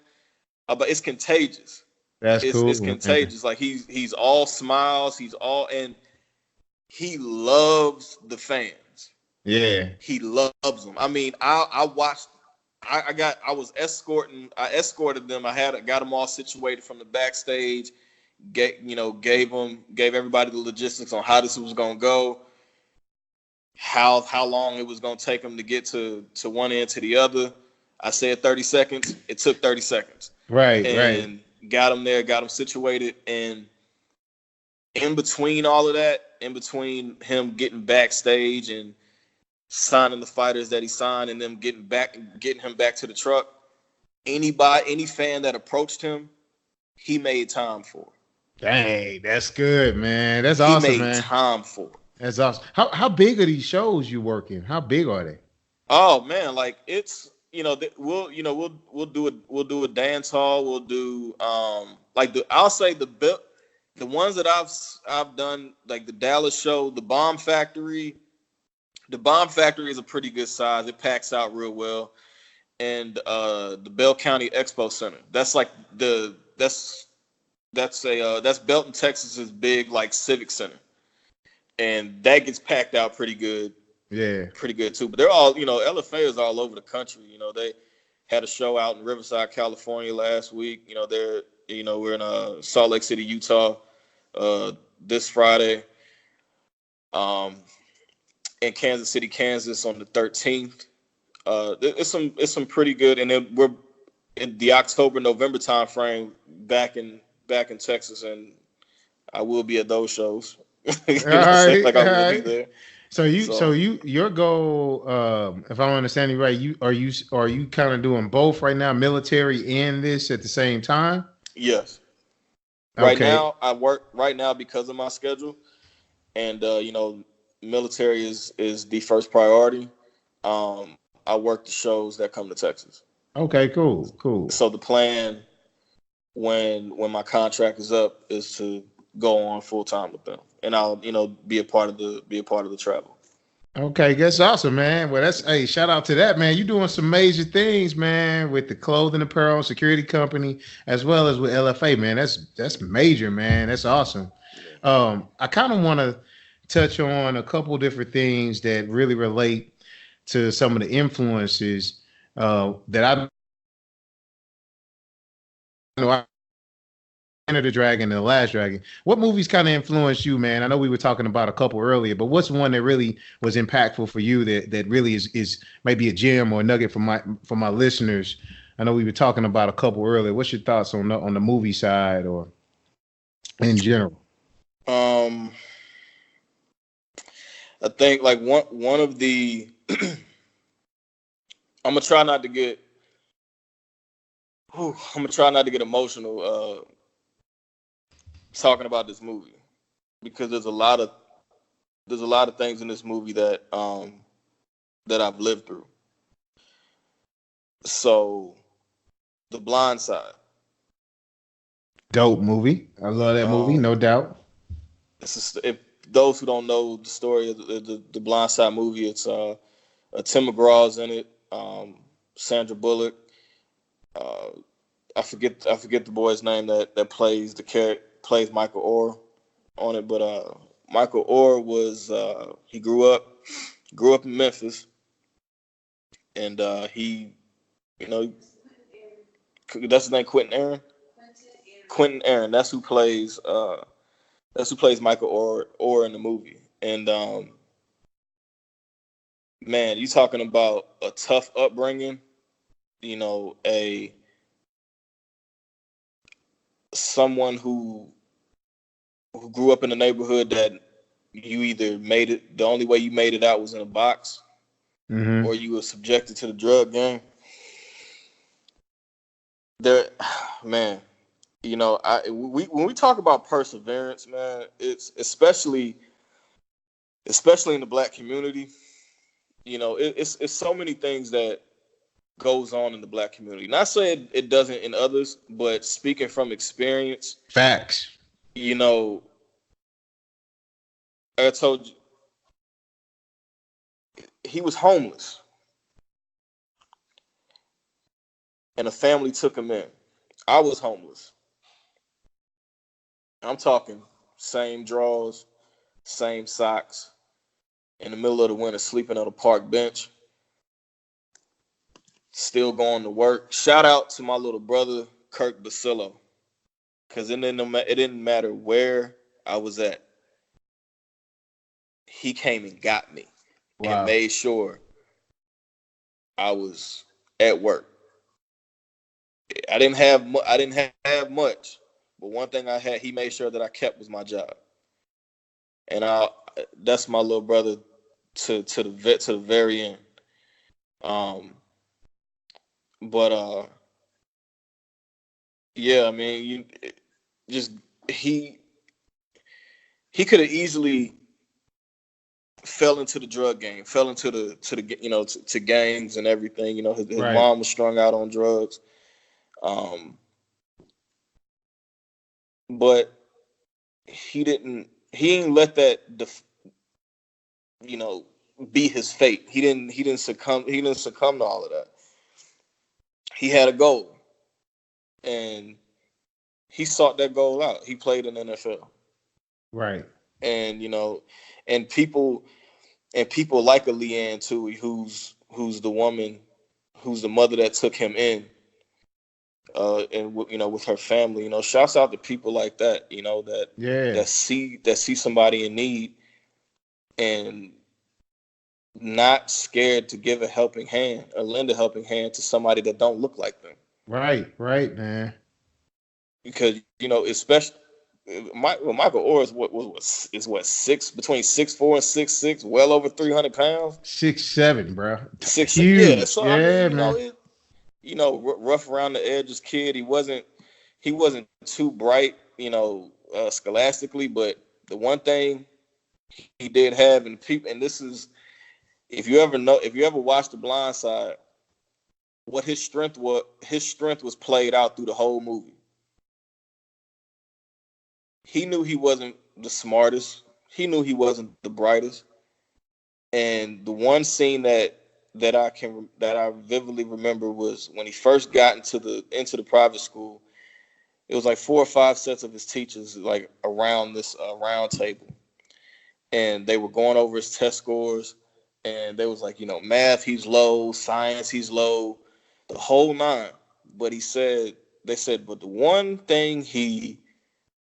but it's contagious. That's It's cool, man. contagious. Like he's all smiles. He's all and he loves the fans. Yeah. He loves them. I mean, I watched. I escorted them. Got them all situated from the backstage. Gave everybody the logistics on how this was gonna go, how long it was gonna take them to get to one end to the other. I said 30 seconds. It took 30 seconds, Right, right. and got them there, got them situated, and in between all of that, in between him getting backstage and signing the fighters that he signed, and them getting him back to the truck, any fan that approached him, he made time for. Dang, that's good, man. That's He awesome, made man. time for. That's awesome. How big are these shows you working? How big are they? Oh man, like it's we'll do a dance hall. We'll do like I'll say the ones that I've done, like the Dallas show, the Bomb Factory. The Bomb Factory is a pretty good size. It packs out real well. And the Bell County Expo Center. That's like that's Belton, Texas's big like civic center, and that gets packed out Yeah. pretty good too. But they're all LFA is all over the country. They had a show out in Riverside, California last week. We're in Salt Lake City, Utah, this Friday. Um, in Kansas City, Kansas on the 13th. It's some pretty good, and then we're in the October-November time frame back in Texas, and I will be at those shows. You All know what I'm saying? right, Like all I will be right. there. So So your goal, if I'm understanding right, are you kind of doing both right now, military and this at the same time? yes, right Okay. now I work right now because of my schedule, and military is the first priority. I work the shows that come to Texas. Okay, cool, cool. So the plan when my contract is up is to go on full time with them, and I'll be a part of the travel. Okay, that's awesome, man. Well, that's hey, shout out to that, man. You doing some major things, man, with the clothing apparel security company as well as with LFA, man. That's major, man. That's awesome. Yeah. I kind of want to touch on a couple different things that really relate to some of the influences that I know. Enter the Dragon and the Last Dragon. What movies kind of influenced you, man? I know we were talking about a couple earlier, but what's one that really was impactful for you that really is maybe a gem or a nugget for my listeners? I know we were talking about a couple earlier. What's your thoughts on the movie side or in general? Um, I think like one of the I'm gonna try not to get I'm gonna try not to get emotional talking about this movie because there's a lot of things in this movie that I've lived through. So, The Blind Side. Dope movie. I love that movie, no Um, doubt. if those who don't know the story of the Blind Side movie, it's Tim McGraw's in it, Sandra Bullock. Uh, I forget the boy's name that plays plays Michael Orr on it, but Michael Orr was he grew up in Memphis, and he you know that's his name, Quentin Aaron. Quentin Aaron. That's who plays Michael Orr in the movie. And man, you talking about a tough upbringing. A someone who grew up in a neighborhood that you either made it. The only way you made it out was in a box, Hmm. or you were subjected to the drug game. There, man. When we talk about perseverance, man, it's especially in the black community. It's so many things that goes on in the black community. Not saying it doesn't in others, but speaking from experience, Facts. you know, I told you he was homeless, and a family took him in. I was homeless. I'm talking same drawers, same socks, in the middle of the winter, sleeping on a park bench, still going to work. Shout out to my little brother, Kirk Basillo, because it didn't matter where I was at. He came and got me and Wow. made sure I was at work. I didn't have much, but one thing I had, he made sure that I kept was my job. And I that's my little brother to the very end. Um, but yeah, I mean, just he he could have easily fell into the drug game, fell into the to gangs and everything. You know, his Right. mom was strung out on drugs. Um, but he didn't let that you know be his fate. He didn't succumb to all of that. He had a goal, and he sought that goal out. He played in the NFL, Right. and and people like a Leanne too, who's the woman, who's the mother that took him in, and with her family. Shouts out to people like that. Yeah. That see somebody in need and not scared to give a helping hand or lend a helping hand to somebody that don't look like them. Right. Right, man. Because especially Michael Orr is what six between 6'4" and 6'6", well over 300 pounds. 6'7", bro. Yeah. Huge. So I Yeah, mean, man. rough around the edges kid. He wasn't too bright, scholastically, but the one thing he did have, and this is, if you ever watched The Blind Side, what his strength was played out through the whole movie. He knew he wasn't the smartest. He knew he wasn't the brightest. And the one scene that I vividly remember was when he first got into the private school. It was like 4 or 5 sets of his teachers like around this round table, and they were going over his test scores, and they was like, math he's low, science he's low, the whole nine. But they said, but the one thing he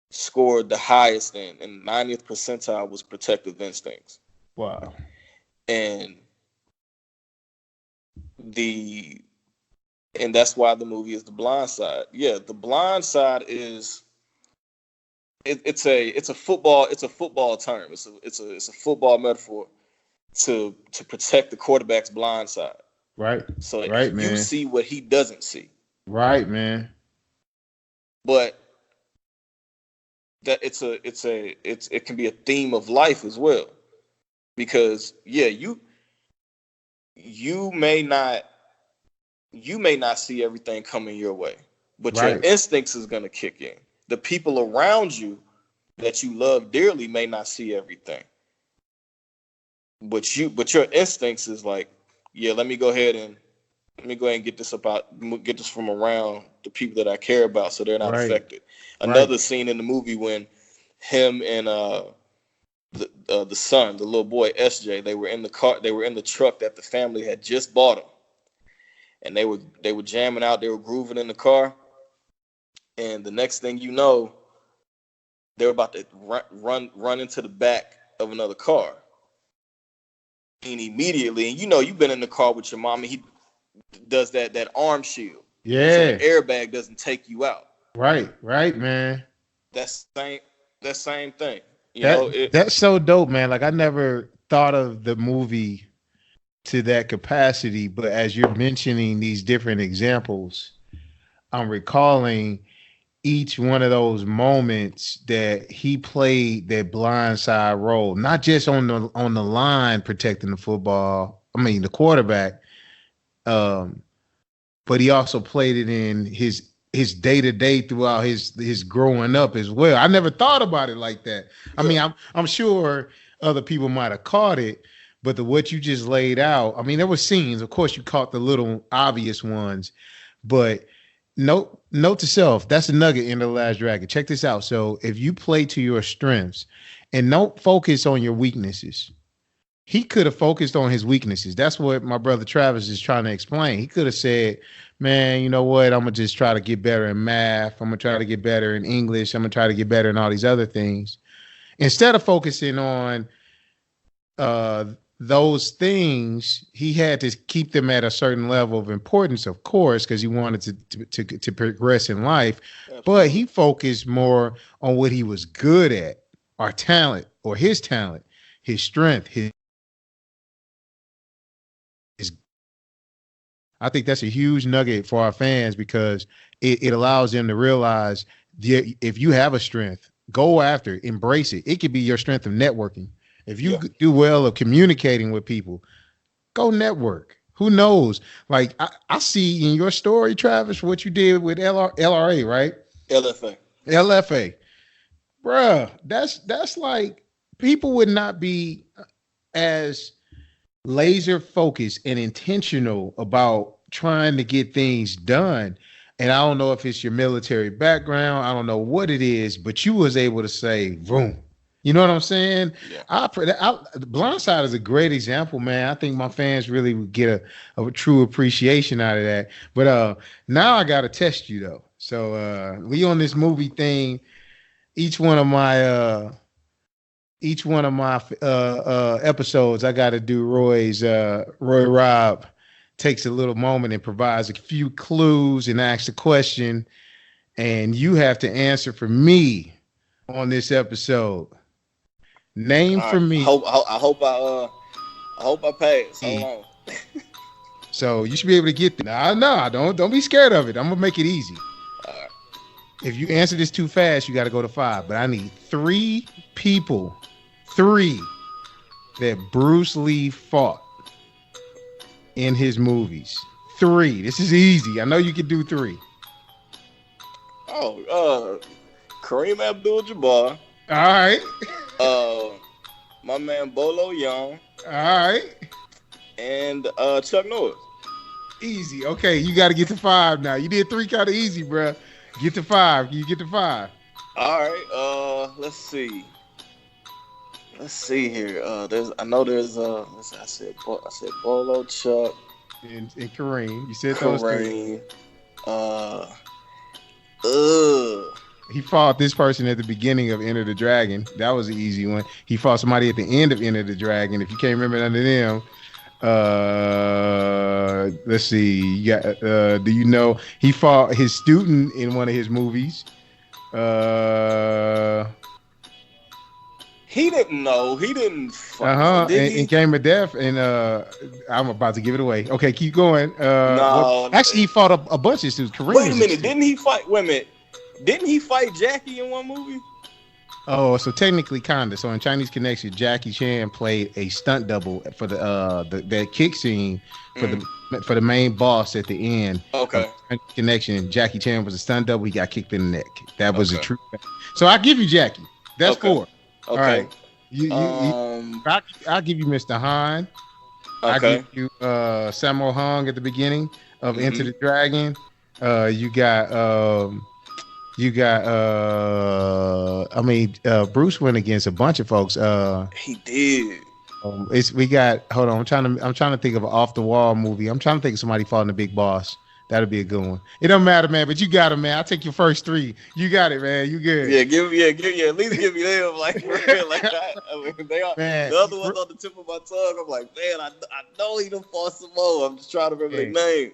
scored the highest in 90th percentile, was protective instincts. Wow. And the and that's why the movie is The Blind Side. Yeah, The Blind Side is it's a football term. It's a football metaphor to protect the quarterback's blind side. Right. So Right, you man. see what he doesn't see. Right, man. But that it can be a theme of life as well. Because yeah, you may not see everything coming your way, but your Right. instincts is gonna kick in. The people around you that you love dearly may not see everything, but your instincts is like, yeah, let me go ahead and get this from around the people that I care about, so they're not Right. affected. Right. Another scene in the movie when him and the son, the little boy SJ, they were in the car, they were in the truck that the family had just bought him, and they were jamming out, they were grooving in the car, and the next thing you know, they were about to run into the back of another car, and immediately, and you've been in the car with your mom, and he does that arm shield, so the Yeah. airbag doesn't take you out. Right. Right, man. That's same that same thing. That's so dope, man. Like I never thought of the movie to that capacity, but as you're mentioning these different examples, I'm recalling each one of those moments that he played that blindside role, not just on the line protecting the football. I mean the quarterback, um, but he also played it in his day to day throughout his growing up as well. I never thought about it like that. I Yeah. mean, I'm sure other people might have caught it, but what you just laid out, I mean, there were scenes. Of course, you caught the little obvious ones, but note to self, that's a nugget in The Last Dragon. Check this out. So if you play to your strengths and don't focus on your weaknesses, he could have focused on his weaknesses. That's what my brother Travis is trying to explain. He could have said, man, you know what? I'm going to just try to get better in math. I'm going to try to get better in English. I'm going to try to get better in all these other things. Instead of focusing on uh, those things, he had to keep them at a certain level of importance, of course, because he wanted to progress in life. Absolutely. But he focused more on what he was good at, our talent, or his talent, his strength, his. I think that's a huge nugget for our fans because it allows them to realize if you have a strength, go after it, embrace it. It could be your strength of networking. If you do well of communicating with people, go network. Who knows? Like I see in your story, Travis, what you did with LRA, right? LFA. LFA. Bruh, that's like people would not be as laser focused and intentional about trying to get things done. And I don't know if it's your military background, I don't know what it is, but you was able to say, boom. You know what I'm saying? Yeah. Blindside is a great example, man. I think my fans really would get a true appreciation out of that. But now I got to test you though. So we on this movie thing. Each one of my episodes, I got to do RoyRob takes a little moment and provides a few clues and asks a question, and you have to answer for me on this episode. Name for me. I hope I pass. Hold on. So you should be able to get that. No, don't be scared of it. I'm gonna make it easy. All right. If you answer this too fast, you got to go to 5. But I need 3 people, that Bruce Lee fought in his movies. 3. This is easy. I know you can do 3. Oh, Kareem Abdul-Jabbar. All right. My man Bolo Young. All right. And Chuck Norris. Easy. Okay, you got to get to 5 now. You did 3 kind of easy, bro. Get to 5. Can you get to 5? All right. Let's see. Let's see here. I said Bolo, Chuck, and Kareem. You said Kareem. He fought this person at the beginning of Enter the Dragon. That was an easy one. He fought somebody at the end of Enter the Dragon. If you can't remember none of them, let's see. You got, do you know he fought his student in one of his movies? He didn't know. He didn't. In Game of Death, and I'm about to give it away. Okay, keep going. No, actually, he fought a bunch of students. Kareem wait a minute. Didn't he fight? Wait a minute. Didn't he fight Jackie in one movie? Oh, so technically, kinda. So in Chinese Connection, Jackie Chan played a stunt double for the kick scene for the main boss at the end. Okay. Connection. Jackie Chan was a stunt double. He got kicked in the neck. That was a true. So I give you Jackie. That's 4. Okay. All right. I'll give you Mr. Han. Okay. I'll give you Sammo Hung at the beginning of Enter the Dragon. Bruce went against a bunch of folks. He did. Hold on. I'm trying to think of an off the wall movie. I'm trying to think of somebody fighting the big boss. That'll be a good one. It don't matter, man, but you got it, man. I'll take your first 3. You got it, man. You good. Yeah, at least give me them, like, for real. Like, I mean, they are, man, the other ones on the tip of my tongue. I'm like, man, I know he done fought some more. I'm just trying to remember their names.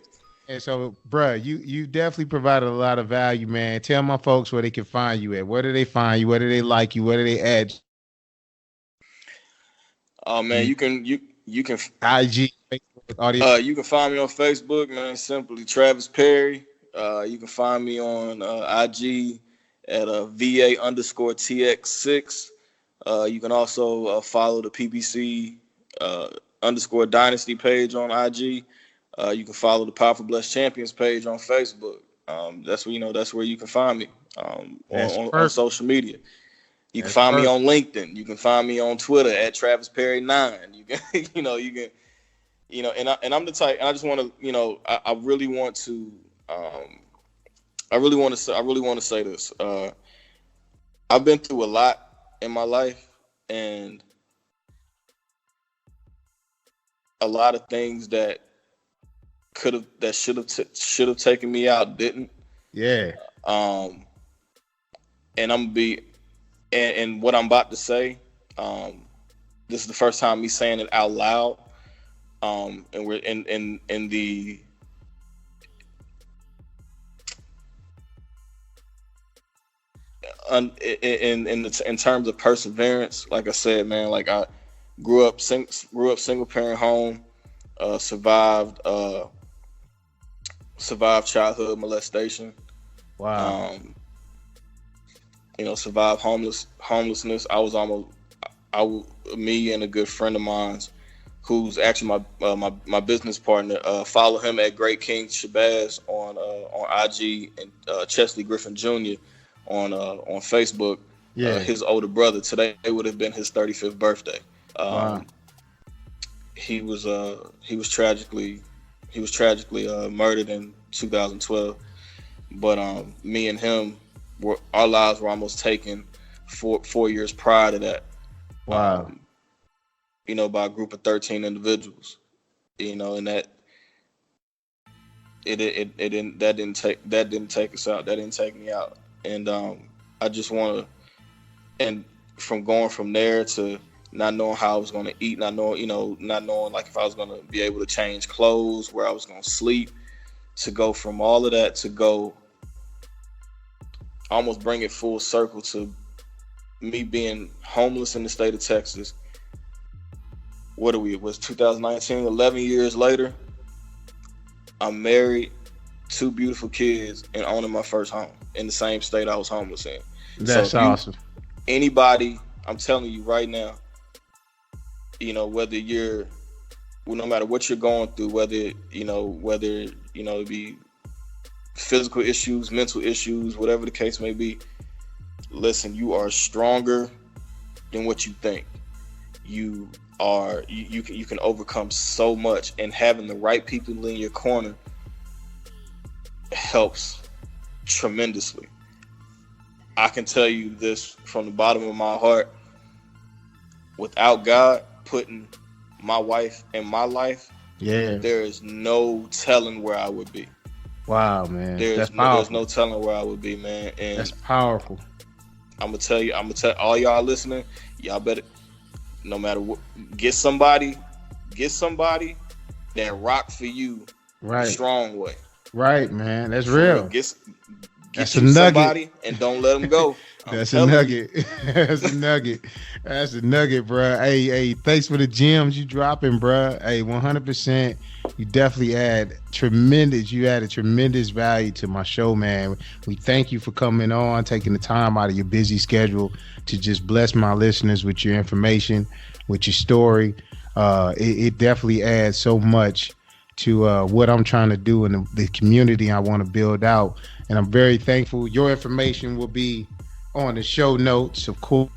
And so, bruh, you definitely provided a lot of value, man. Tell my folks where they can find you at. Where do they find you? Where do they like you? Where do they add? Oh, man, you can IG, Facebook, audio. You can find me on Facebook, man. Simply Travis Perry. You can find me on IG at VA_TX6. You can also follow the PPC _Dynasty page on IG. You can follow the Powerful Blessed Champions page on Facebook. That's where that's where you can find me on social media. You can find me on LinkedIn. You can find me on Twitter at Travis Perry 9. You can and I'm the type, and I just want to I really want to say this. I've been through a lot in my life, and a lot of things that should have taken me out didn't. Yeah. And I'm gonna be, and what I'm about to say, this is the first time me saying it out loud. And we're in terms of perseverance. Like I said, man, like I grew up single parent home, survived childhood molestation. Wow. Survived homelessness. Me and a good friend of mine, who's actually my business partner, follow him at Great King Shabazz on IG, and Chesley Griffin Jr. on Facebook. Yeah. His older brother. Today would have been his 35th birthday. Wow. He was tragically murdered in 2012. But me and him, our lives were almost taken 4 years prior to that. Wow. By a group of 13 individuals. And that didn't take us out. That didn't take me out. And I just want to, and from going from there to not knowing how I was going to eat, not knowing like if I was going to be able to change clothes, where I was going to sleep, to go from all of that to go almost bring it full circle to me being homeless in the state of Texas. It was 2019, 11 years later. I'm married, 2 beautiful kids, and owning my first home in the same state I was homeless in. That's awesome. Anybody, I'm telling you right now, whether no matter what you're going through, whether it be physical issues, mental issues, whatever the case may be, listen, you are stronger than what you think. You can overcome so much, and having the right people in your corner helps tremendously. I can tell you this from the bottom of my heart: without God putting my wife in my life, there is no telling where I would be. Wow, man. There's no telling where I would be, man. And that's powerful. I'm gonna tell all y'all listening, y'all better, no matter what, get somebody that rock for you, right, the strong way. Right, man. That's real. Get that's you a nugget. Somebody and don't let them go. That's a nugget. That's a nugget. That's a nugget, bro. Hey, thanks for the gems you dropping, bro. Hey, 100%. You definitely added tremendous value to my show, man. We thank you for coming on, taking the time out of your busy schedule to just bless my listeners with your information, with your story. It definitely adds so much to what I'm trying to do and the community I want to build out. And I'm very thankful. Your information will be on the show notes, of course.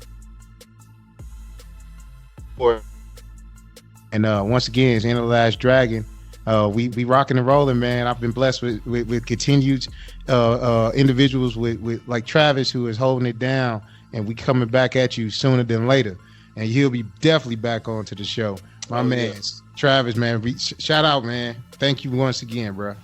And once again, it's In the Last Dragon. We rocking and rolling, man. I've been blessed with continued individuals with like Travis, who is holding it down, and we coming back at you sooner than later. And he'll be definitely back onto the show. My man, yes. Travis, man, shout out, man. Thank you once again, bro.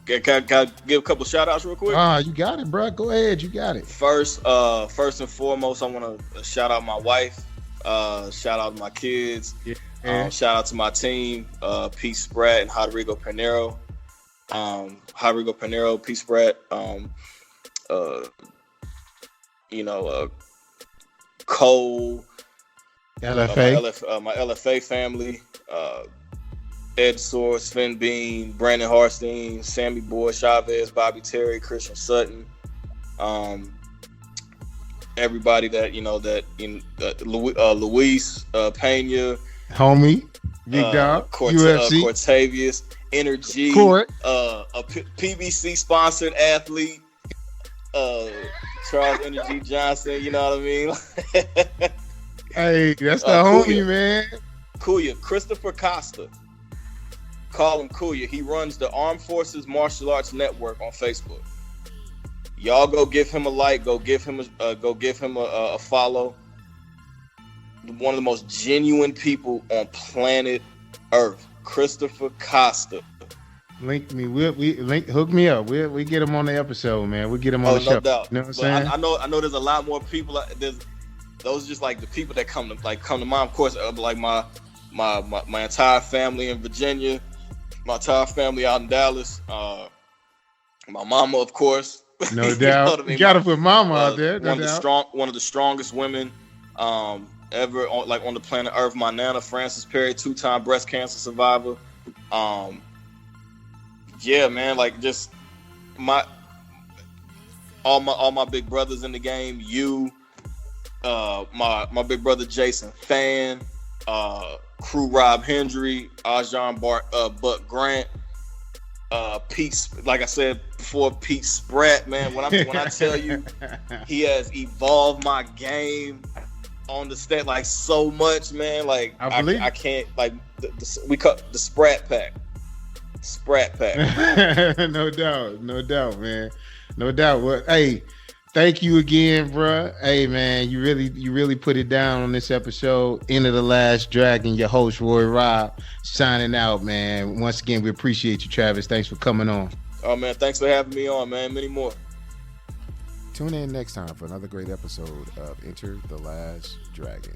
Can I give a couple shout outs real quick? You got it, bro. Go ahead. You got it. First and foremost, I want to shout out my wife. Shout out to my kids. Yeah. Shout out to my team, Pete Spratt and Rodrigo Pinero. Rodrigo Pinero, Pete Spratt, Cole, LFA, my LFA family, Ed Soar, Sven Bean, Brandon Harstein, Sammy Boy, Chavez, Bobby Terry, Christian Sutton, everybody Luis Pena, homie, Big Dog, UFC, Cortavius, Energy, Court. PBC sponsored athlete, Charles Energy Johnson. You know what I mean? Hey, that's the homie, Kuya. man. Kuya, Christopher Costa. Call him Kuya. He runs the Armed Forces Martial Arts Network on Facebook. Y'all go give him a like. Go give him a follow. One of the most genuine people on planet Earth, Christopher Costa. Link me. Hook me up. We get him on the episode, man. We get him on the show. No doubt. You know what I'm saying? I know. There's a lot more people. Those are just like the people that come to mind. Of course, like my entire family in Virginia, my entire family out in Dallas. My mama, of course. No You doubt. know what I mean? You gotta put mama out there. No doubt. One of the strongest women ever on the planet Earth. My nana, Frances Perry, 2-time breast cancer survivor. Yeah, man, like just all my big brothers in the game. You, my big brother Jason Fan, Crew Rob Hendry, Ajan Buck Grant, Pete. Like I said before, Pete Spratt. Man, when I tell you, he has evolved my game on the stat like so much, man. Like I can't like we cut the Sprat Pack. No doubt, man. No doubt. Well, hey, thank you again, bro. Hey, man, you really put it down on this episode. End of the Last Dragon. Your host RoyRob signing out, man. Once again, we appreciate you, Travis. Thanks for coming on. Oh man, thanks for having me on, man. Many more. Tune in next time for another great episode of Enter the Last Dragon.